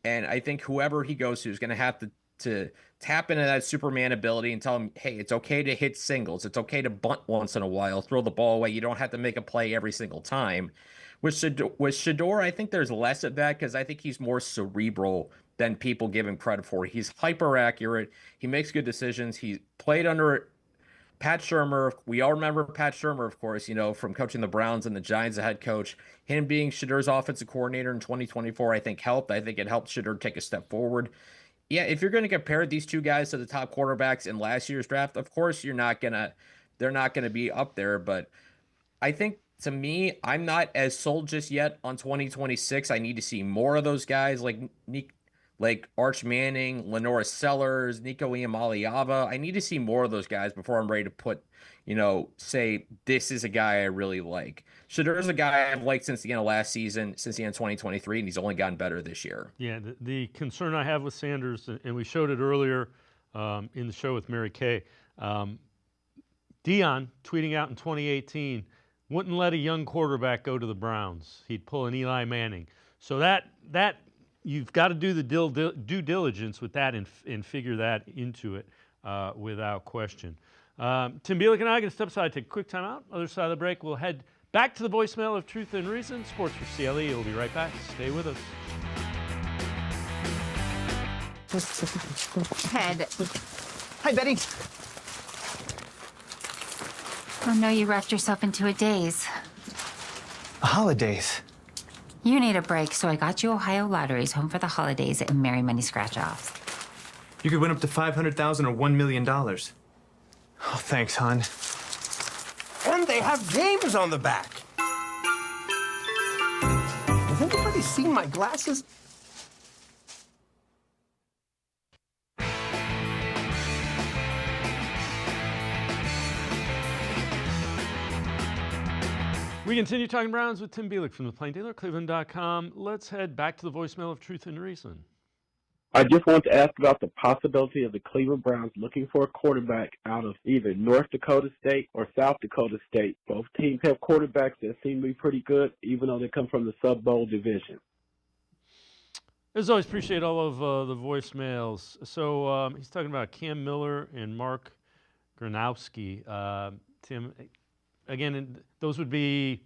And I think whoever he goes to is going to have to tap into that Superman ability and tell him, hey, it's okay to hit singles. It's okay to bunt once in a while, throw the ball away. You don't have to make a play every single time. With Shedeur, I think there's less of that because I think he's more cerebral than people give him credit for. He's hyper accurate. He makes good decisions. He played under Pat Shurmur. We all remember Pat Shurmur, of course, from coaching the Browns and the Giants as head coach. Him being Shadeur's offensive coordinator in 2024, I think helped. I think it helped Shedeur take a step forward. Yeah, if you're going to compare these two guys to the top quarterbacks in last year's draft, of course they're not going to be up there. But I think, to me, I'm not as sold just yet on 2026. I need to see more of those guys like Arch Manning, Lenora Sellers, Nico Iamaleava. I need to see more of those guys before I'm ready to put, say this is a guy I really like. Shadeur's a guy I've liked since the end of last season, since the end of 2023, and he's only gotten better this year. Yeah, the concern I have with Sanders, and we showed it earlier in the show with Mary Kay, Dion tweeting out in 2018, wouldn't let a young quarterback go to the Browns. He'd pull an Eli Manning. So that you've got to do the due diligence with that and figure that into it without question. Tim Bielik and I are going to step aside, take a quick time out. Other side of the break, we'll head back to the voicemail of Truth and Reason. Sports for CLE. We'll be right back. Stay with us. Ted. Hi, Betty. Oh no, you wrapped yourself into a daze. Holidays. You need a break, so I got you Ohio Lotteries Home for the Holidays and Merry Money Scratch-Offs. You could win up to $500,000 or $1 million. Oh, thanks, hon. And they have games on the back. Has anybody seen my glasses? We continue talking Browns with Tim Bielik from the Plain Dealer, cleveland.com. Let's head back to the voicemail of Truth and Reason. I just want to ask about the possibility of the Cleveland Browns looking for a quarterback out of either North Dakota State or South Dakota State. Both teams have quarterbacks that seem to be pretty good, even though they come from the Sub-Bowl division. As always, appreciate all of the voicemails. So he's talking about Cam Miller and Mark Gronowski. Tim, again, those would be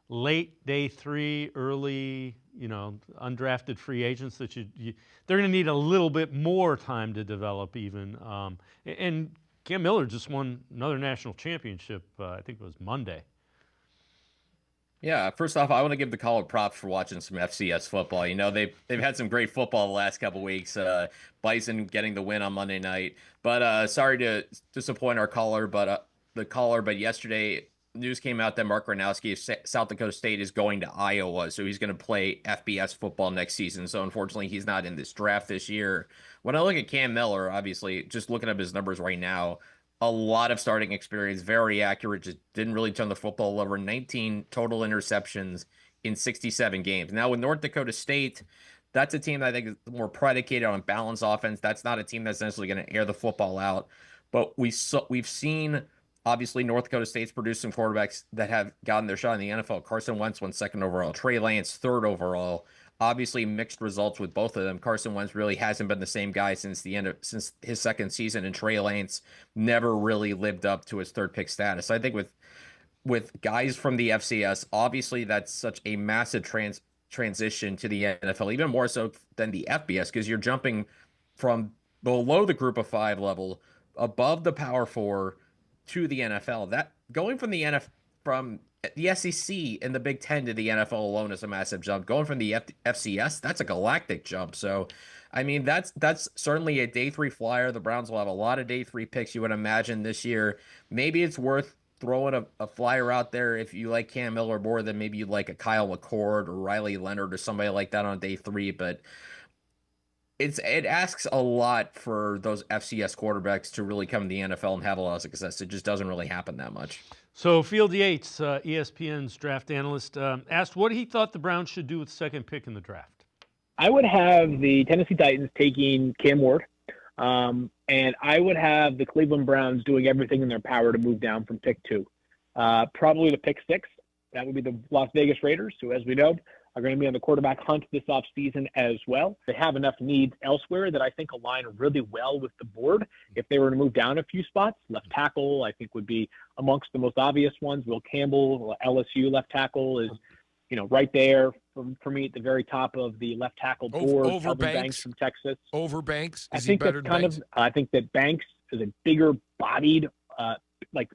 late day 3, early, undrafted free agents that they're going to need a little bit more time to develop even. And Cam Miller just won another national championship, I think it was Monday. Yeah, first off, I want to give the caller props for watching some FCS football. They've had some great football the last couple of weeks. Bison getting the win on Monday night. But sorry to disappoint our caller, but yesterday news came out that Mark Gronowski of South Dakota State is going to Iowa, so he's going to play FBS football next season. So unfortunately, he's not in this draft this year. When I look at Cam Miller, obviously, just looking up his numbers right now, a lot of starting experience, very accurate, just didn't really turn the football over. 19 total interceptions in 67 games. Now with North Dakota State, that's a team that I think is more predicated on balanced offense. That's not a team that's necessarily going to air the football out. But we've seen, obviously, North Dakota State's produced some quarterbacks that have gotten their shot in the NFL. Carson Wentz won 2nd overall. Trey Lance 3rd overall. Obviously, mixed results with both of them. Carson Wentz really hasn't been the same guy since his 2nd season, and Trey Lance never really lived up to his 3rd pick status. So I think with guys from the FCS, obviously that's such a massive transition to the NFL, even more so than the FBS, because you're jumping from below the Group of 5 level, above the Power 4, to the NFL. That going from the SEC and the Big Ten to the NFL alone is a massive jump. Going from the FCS, that's a galactic jump. So, I mean, that's certainly a day 3 flyer. The Browns will have a lot of day 3 picks, you would imagine, this year. Maybe it's worth throwing a flyer out there if you like Cam Miller more than maybe you like a Kyle McCord or Riley Leonard or somebody like that on day 3. But it asks a lot for those FCS quarterbacks to really come to the NFL and have a lot of success. It just doesn't really happen that much. So Field Yates, ESPN's draft analyst, asked what he thought the Browns should do with the 2nd pick in the draft. I would have the Tennessee Titans taking Cam Ward, and I would have the Cleveland Browns doing everything in their power to move down from pick 2, probably to pick 6. That would be the Las Vegas Raiders, who, as we know, are going to be on the quarterback hunt this offseason as well. They have enough needs elsewhere that I think align really well with the board. If they were to move down a few spots, left tackle, I think, would be amongst the most obvious ones. Will Campbell, LSU left tackle, is right there for me at the very top of the left tackle board. Over Banks from Texas. Over Banks? I think that's I think that Banks is a bigger bodied,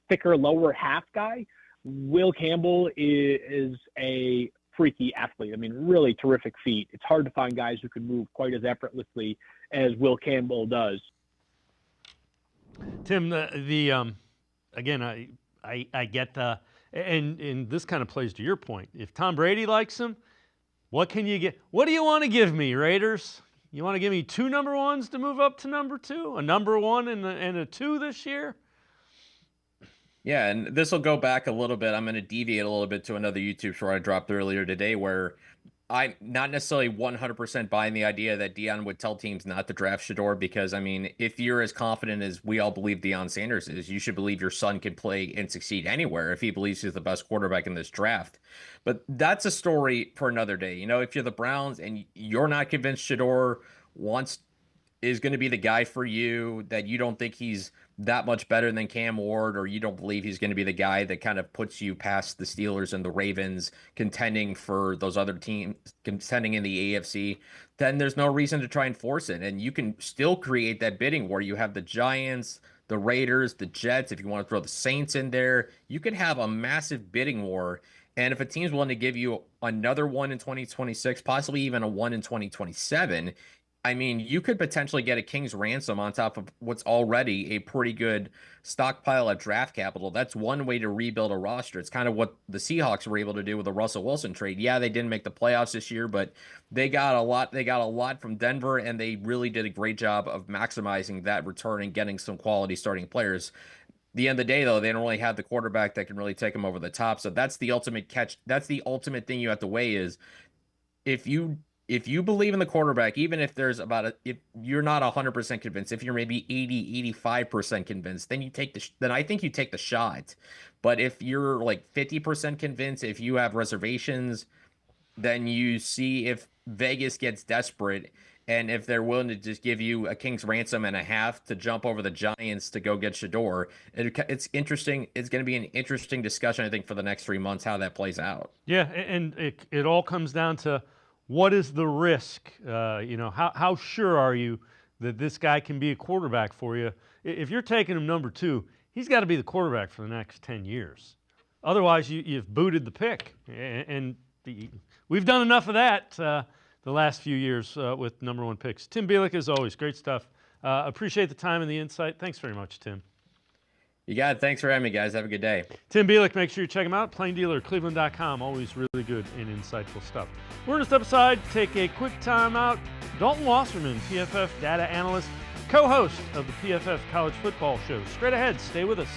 thicker lower half guy. Will Campbell is a freaky athlete. I mean, really terrific feet. It's hard to find guys who can move quite as effortlessly as Will Campbell does. Tim, again, I get the, and this kind of plays to your point. If Tom Brady likes him, what can you get? What do you want to give me, Raiders? You want to give me 2 number ones to move up to number 2? A number 1 and a 2 this year? Yeah, and this will go back a little bit. I'm going to deviate a little bit to another YouTube short I dropped earlier today where I'm not necessarily 100% buying the idea that Dion would tell teams not to draft Shedeur because, I mean, if you're as confident as we all believe Dion Sanders is, you should believe your son can play and succeed anywhere if he believes he's the best quarterback in this draft. But that's a story for another day. If you're the Browns and you're not convinced Shedeur is going to be the guy for you, that you don't think he's that much better than Cam Ward, or you don't believe he's going to be the guy that kind of puts you past the Steelers and the Ravens contending for those other teams contending in the AFC, then there's no reason to try and force it. And you can still create that bidding war. You have the Giants, the Raiders, the Jets. If you want to throw the Saints in there, you could have a massive bidding war. And if a team's willing to give you another one in 2026, possibly even a one in 2027, I mean, you could potentially get a king's ransom on top of what's already a pretty good stockpile of draft capital. That's one way to rebuild a roster. It's kind of what the Seahawks were able to do with the Russell Wilson trade. Yeah, they didn't make the playoffs this year, but they got a lot. They got a lot from Denver, and they really did a great job of maximizing that return and getting some quality starting players. At the end of the day, though, they don't really have the quarterback that can really take them over the top. So that's the ultimate catch. That's the ultimate thing you have to weigh is if you believe in the quarterback, even if there's if you're not 100% convinced, if you're maybe 85% convinced, then I think you take the shot. But if you're like 50% convinced, if you have reservations, then you see if Vegas gets desperate and if they're willing to just give you a king's ransom and a half to jump over the Giants to go get Shedeur. It's interesting. It's going to be an interesting discussion, I think, for the next 3 months, how that plays out. Yeah, and it all comes down to what is the risk? How sure are you that this guy can be a quarterback for you? If you're taking him number 2, he's got to be the quarterback for the next 10 years. Otherwise, you've booted the pick. And we've done enough of that the last few years with number 1 picks. Tim Bielik, as always, great stuff. Appreciate the time and the insight. Thanks very much, Tim. You got it. Thanks for having me, guys. Have a good day. Tim Bielik, make sure you check him out. Plain Dealer, cleveland.com. Always really good and insightful stuff. We're going to step aside, take a quick time out. Dalton Wasserman, PFF data analyst, co-host of the PFF College Football Show. Straight ahead, stay with us.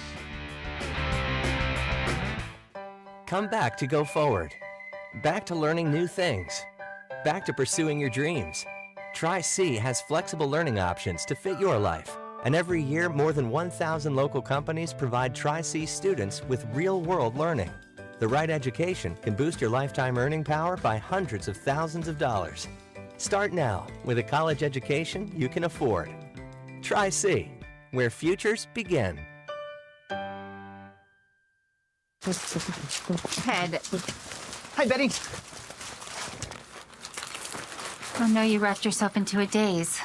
Come back to Go Forward. Back to learning new things. Back to pursuing your dreams. Tri-C has flexible learning options to fit your life. And every year, more than 1,000 local companies provide Tri-C students with real-world learning. The right education can boost your lifetime earning power by hundreds of thousands of dollars. Start now with a college education you can afford. Tri-C, where futures begin. Ted. Hi, Betty. Oh no, you wrapped yourself into a daze.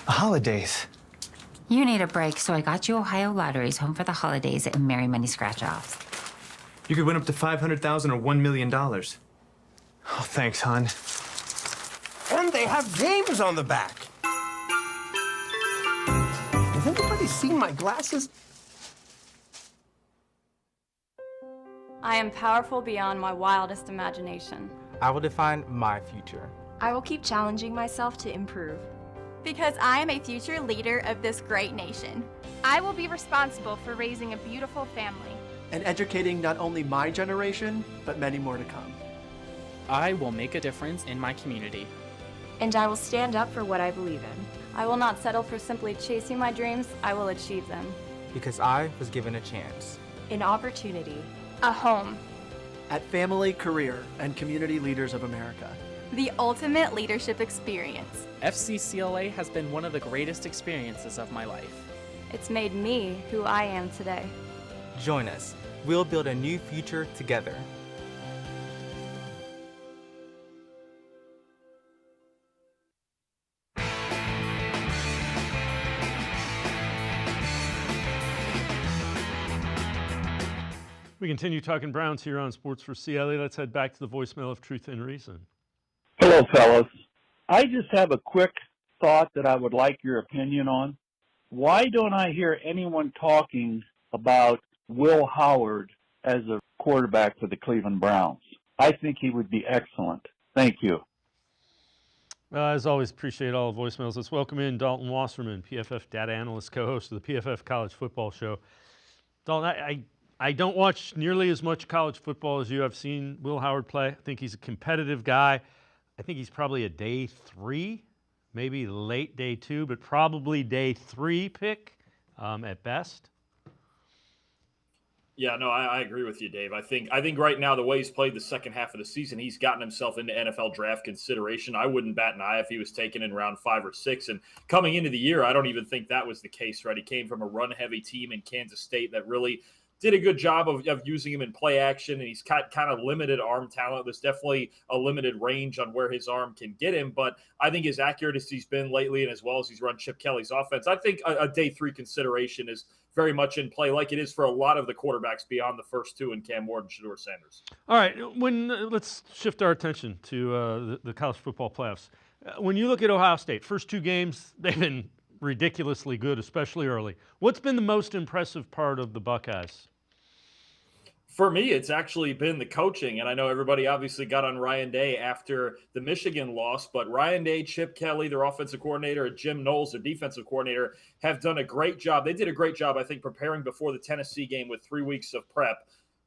Holidays. You need a break, so I got you Ohio Lotteries home for the holidays and Merry Money Scratch-Offs. You could win up to $500,000 or $1 million. Oh, thanks, hon. And they have games on the back. Has anybody seen my glasses? I am powerful beyond my wildest imagination. I will define my future. I will keep challenging myself to improve. Because I am a future leader of this great nation. I will be responsible for raising a beautiful family. And educating not only my generation, but many more to come. I will make a difference in my community. And I will stand up for what I believe in. I will not settle for simply chasing my dreams, I will achieve them. Because I was given a chance. An opportunity. A home. at Family, Career, and Community Leaders of America. The ultimate leadership experience. FCCLA has been one of the greatest experiences of my life. It's made me who I am today. Join us. We'll build a new future together. We continue talking Browns here on Sports4CLE. Let's head back to the voicemail of Truth and Reason. Hello, fellas. I just have a quick thought that I would like your opinion on. Why don't I hear anyone talking about Will Howard as a quarterback for the Cleveland Browns? I think he would be excellent. Thank you. As always, appreciate all the voicemails. Let's welcome in Dalton Wasserman, PFF data analyst, co-host of the PFF College Football Show. Dalton, I don't watch nearly as much college football as you. I've seen Will Howard play. I think he's a competitive guy. I think he's probably a day 3, maybe late day 2, but probably day 3 pick at best. Yeah, no, I agree with you, Dave. I think right now, the way he's played the second half of the season, he's gotten himself into NFL draft consideration. I wouldn't bat an eye if he was taken in round 5 or 6. And coming into the year, I don't even think that was the case, right? He came from a run-heavy team in Kansas State that really did a good job of using him in play action, and he's got kind of limited arm talent. There's definitely a limited range on where his arm can get him, but I think as accurate as he's been lately and as well as he's run Chip Kelly's offense, I think a day 3 consideration is very much in play, like it is for a lot of the quarterbacks beyond the first 2 in Cam Ward and Shedeur Sanders. All right, let's shift our attention to the college football playoffs. When you look at Ohio State, first 2 games, they've been ridiculously good, especially early. What's been the most impressive part of the Buckeyes? For me, it's actually been the coaching, and I know everybody obviously got on Ryan Day after the Michigan loss, but Ryan Day, Chip Kelly, their offensive coordinator, and Jim Knowles, their defensive coordinator, have done a great job. They did a great job, I think, preparing before the Tennessee game with 3 weeks of prep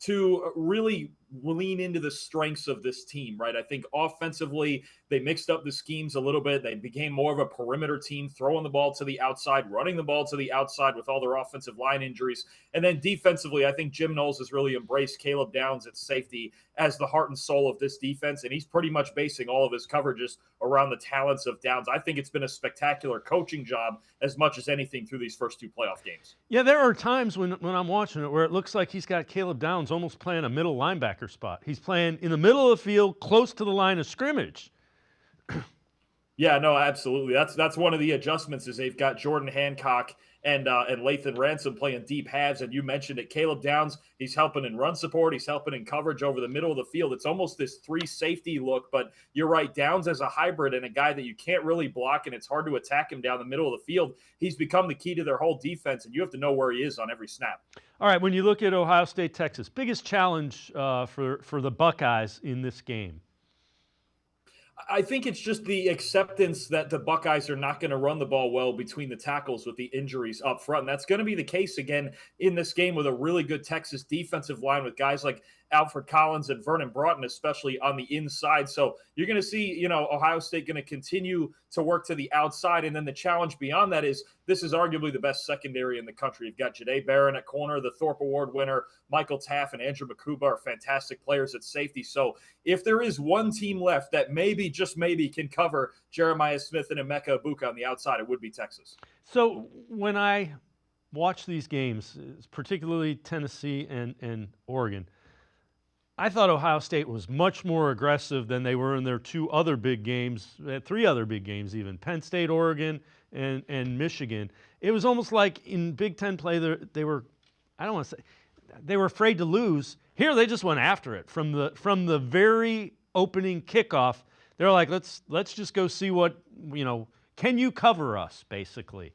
to really lean into the strengths of this team, right? I think offensively, they mixed up the schemes a little bit. They became more of a perimeter team, throwing the ball to the outside, running the ball to the outside with all their offensive line injuries. And then defensively, I think Jim Knowles has really embraced Caleb Downs at safety as the heart and soul of this defense, and he's pretty much basing all of his coverages around the talents of Downs. I think it's been a spectacular coaching job as much as anything through these first 2 playoff games. Yeah, there are times when I'm watching it where it looks like he's got Caleb Downs almost playing a middle linebacker spot. He's playing in the middle of the field, close to the line of scrimmage. Yeah, no, absolutely. That's one of the adjustments is they've got Jordan Hancock and Lathan Ransom playing deep halves. And you mentioned it, Caleb Downs, he's helping in run support. He's helping in coverage over the middle of the field. It's almost this 3 safety look, but you're right. Downs as a hybrid and a guy that you can't really block, and it's hard to attack him down the middle of the field. He's become the key to their whole defense, and you have to know where he is on every snap. All right, when you look at Ohio State, Texas, biggest challenge for the Buckeyes in this game? I think it's just the acceptance that the Buckeyes are not going to run the ball well between the tackles with the injuries up front. And that's going to be the case again in this game with a really good Texas defensive line with guys like Alfred Collins and Vernon Broughton, especially on the inside. So you're going to see, Ohio State going to continue to work to the outside. And then the challenge beyond that is this is arguably the best secondary in the country. You've got Jahdae Barron at corner, the Thorpe Award winner, Michael Taff and Andrew Makuba are fantastic players at safety. So if there is one team left that maybe, just maybe, can cover Jeremiah Smith and Emeka Ibuka on the outside, it would be Texas. So when I watch these games, particularly Tennessee and Oregon, I thought Ohio State was much more aggressive than they were in their 2 other big games, 3 other big games even, Penn State, Oregon, and Michigan. It was almost like in Big Ten play, they were, I don't want to say, they were afraid to lose. Here they just went after it. From the very opening kickoff, they're like, let's just go see what, can you cover us, basically.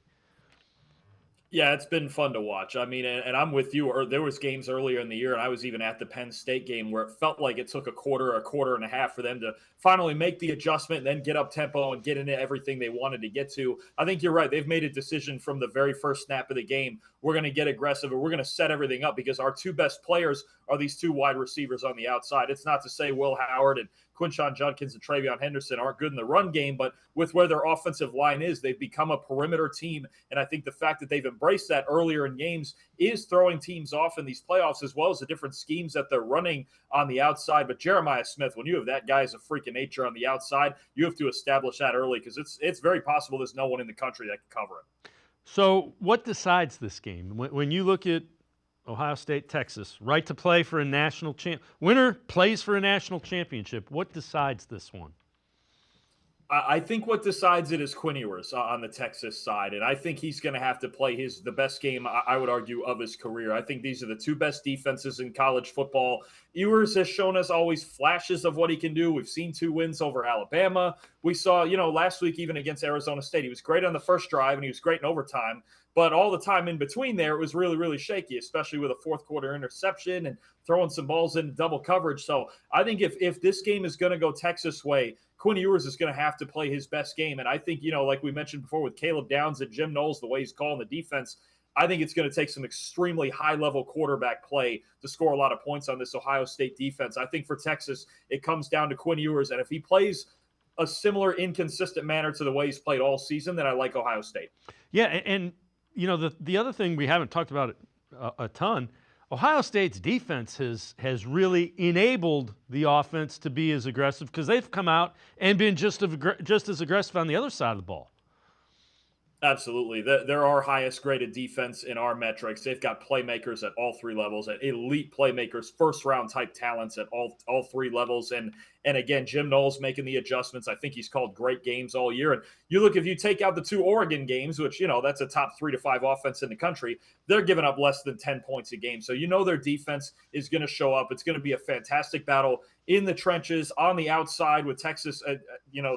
Yeah, it's been fun to watch. I mean, and I'm with you. There was games earlier in the year, and I was even at the Penn State game where it felt like it took a quarter and a half for them to finally make the adjustment and then get up tempo and get into everything they wanted to get to. I think you're right. They've made a decision from the very first snap of the game. We're going to get aggressive, or we're going to set everything up because our 2 best players are these 2 wide receivers on the outside. It's not to say Will Howard and Quinshon Judkins and Travion Henderson aren't good in the run game, but with where their offensive line is, they've become a perimeter team. And I think the fact that they've embraced that earlier in games is throwing teams off in these playoffs, as well as the different schemes that they're running on the outside. But Jeremiah Smith, when you have that guy as a freak of nature on the outside, you have to establish that early, because it's very possible there's no one in the country that can cover him. So what decides this game? When you look at Ohio State, Texas, right to play for a national winner plays for a national championship. What decides this one? I think what decides it is Quinn Ewers on the Texas side, and I think he's going to have to play the best game, I would argue, of his career. I think these are the two best defenses in college football. Ewers has shown us always flashes of what he can do. We've seen 2 wins over Alabama. We saw, last week even against Arizona State, he was great on the first drive and he was great in overtime. But all the time in between there, it was really, really shaky, especially with a fourth quarter interception and throwing some balls in double coverage. So I think if this game is going to go Texas way, Quinn Ewers is going to have to play his best game. And I think, like we mentioned before with Caleb Downs and Jim Knowles, the way he's calling the defense, I think it's going to take some extremely high-level quarterback play to score a lot of points on this Ohio State defense. I think for Texas, it comes down to Quinn Ewers. And if he plays a similar inconsistent manner to the way he's played all season, then I like Ohio State. Yeah, and the other thing we haven't talked about a ton, Ohio State's defense has really enabled the offense to be as aggressive, because they've come out and been just as aggressive on the other side of the ball. Absolutely. They're our highest graded defense in our metrics. They've got playmakers at all 3 levels, at elite playmakers, first-round type talents at all 3 levels. And again, Jim Knowles making the adjustments. I think he's called great games all year. And you look, if you take out the 2 Oregon games, which, that's a top 3 to 5 offense in the country, they're giving up less than 10 points a game. So their defense is going to show up. It's going to be a fantastic battle in the trenches, on the outside with Texas,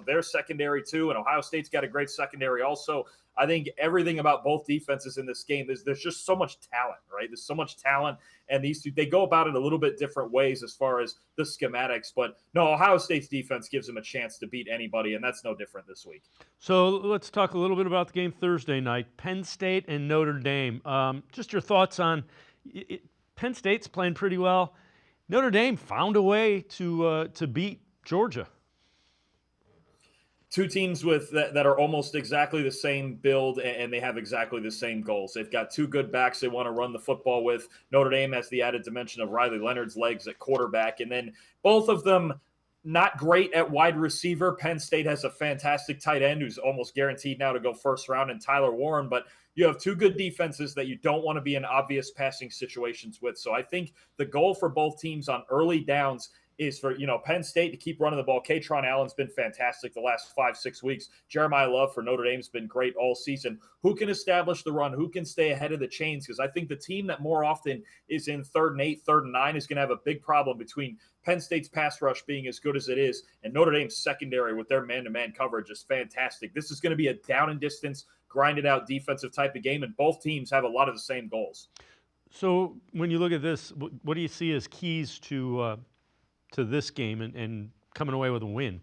their secondary too. And Ohio State's got a great secondary also. I think everything about both defenses in this game is there's just so much talent, right? There's so much talent, and these two, they go about it a little bit different ways as far as the schematics. But no, Ohio State's defense gives them a chance to beat anybody, and that's no different this week. So let's talk a little bit about the game Thursday night, Penn State and Notre Dame. Just your thoughts on it. Penn State's playing pretty well. Notre Dame found a way to beat Georgia. 2 teams with that are almost exactly the same build, and they have exactly the same goals. They've got 2 good backs they want to run the football with. Notre Dame has the added dimension of Riley Leonard's legs at quarterback, and then both of them not great at wide receiver. Penn State has a fantastic tight end who's almost guaranteed now to go first round, in Tyler Warren, but you have 2 good defenses that you don't want to be in obvious passing situations with. So I think the goal for both teams on early downs is for, Penn State to keep running the ball. Katron Allen's been fantastic the last 5-6 weeks. Jeremiah Love for Notre Dame's been great all season. Who can establish the run? Who can stay ahead of the chains? Because I think the team that more often is in 3rd and 8, 3rd and 9 is going to have a big problem between Penn State's pass rush being as good as it is and Notre Dame's secondary with their man-to-man coverage is fantastic. This is going to be a down and distance, grinded out defensive type of game, and both teams have a lot of the same goals. So when you look at this, what do you see as keys to this game and coming away with a win?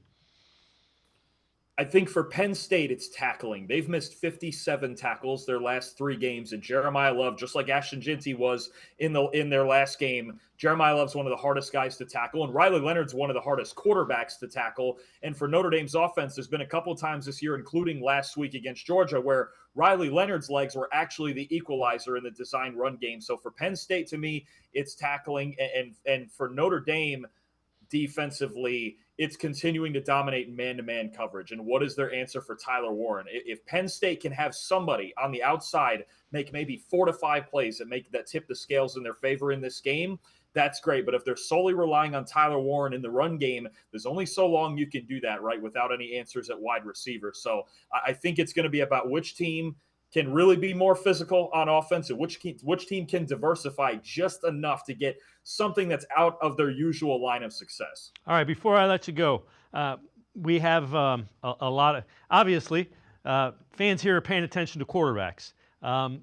I think for Penn State, it's tackling. They've missed 57 tackles their last 3 games, and Jeremiah Love, just like Ashton Ginty was in their last game, Jeremiah Love's one of the hardest guys to tackle, and Riley Leonard's one of the hardest quarterbacks to tackle. And for Notre Dame's offense, there's been a couple times this year, including last week against Georgia, where Riley Leonard's legs were actually the equalizer in the design run game. So for Penn State, to me, it's tackling, and for Notre Dame, defensively, it's continuing to dominate man-to-man coverage. And what is their answer for Tyler Warren? If Penn State can have somebody on the outside make maybe 4 to 5 plays that tip the scales in their favor in this game, that's great. But if they're solely relying on Tyler Warren in the run game, there's only so long you can do that, right, without any answers at wide receiver. So I think it's going to be about which team can really be more physical on offense and which team can diversify just enough to get something that's out of their usual line of success. All right, before I let you go, we have a lot of, obviously, fans here are paying attention to quarterbacks.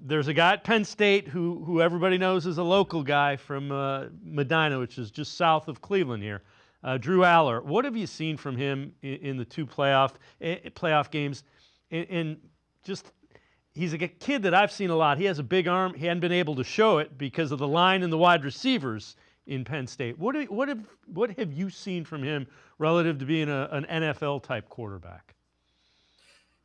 There's a guy at Penn State who everybody knows is a local guy from Medina, which is just south of Cleveland here, Drew Aller. What have you seen from him in the 2 playoff games? And just, he's a kid that I've seen a lot. He has a big arm. He hadn't been able to show it because of the line and the wide receivers in Penn State. What have you seen from him relative to being an NFL type quarterback?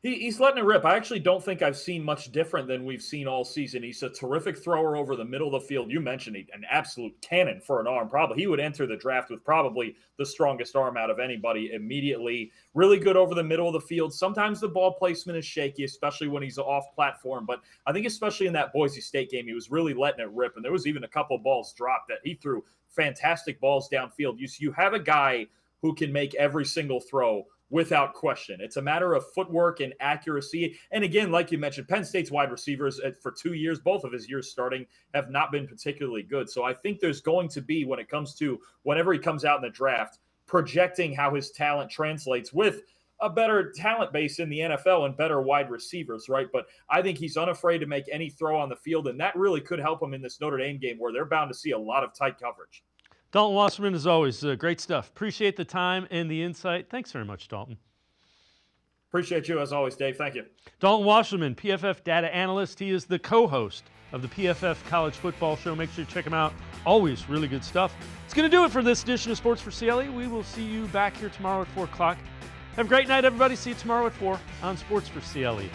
He's letting it rip. I actually don't think I've seen much different than we've seen all season. He's a terrific thrower over the middle of the field. You mentioned an absolute cannon for an arm. Probably he would enter the draft with probably the strongest arm out of anybody immediately. Really good over the middle of the field. Sometimes the ball placement is shaky, especially when he's off platform. But I think especially in that Boise State game, he was really letting it rip. And there was even a couple balls dropped that he threw fantastic balls downfield. You have a guy who can make every single throw without question. It's a matter of footwork and accuracy. And again, like you mentioned, Penn State's wide receivers for 2 years, both of his years starting, have not been particularly good. So I think there's going to be, when it comes to whenever he comes out in the draft, projecting how his talent translates with a better talent base in the NFL and better wide receivers, right? But I think he's unafraid to make any throw on the field, and that really could help him in this Notre Dame game where they're bound to see a lot of tight coverage. Dalton Wasserman, as always, great stuff. Appreciate the time and the insight. Thanks very much, Dalton. Appreciate you as always, Dave. Thank you. Dalton Wasserman, PFF data analyst. He is the co-host of the PFF College Football Show. Make sure you check him out. Always really good stuff. It's going to do it for this edition of Sports for CLE. We will see you back here tomorrow at 4 o'clock. Have a great night, everybody. See you tomorrow at 4 on Sports for CLE.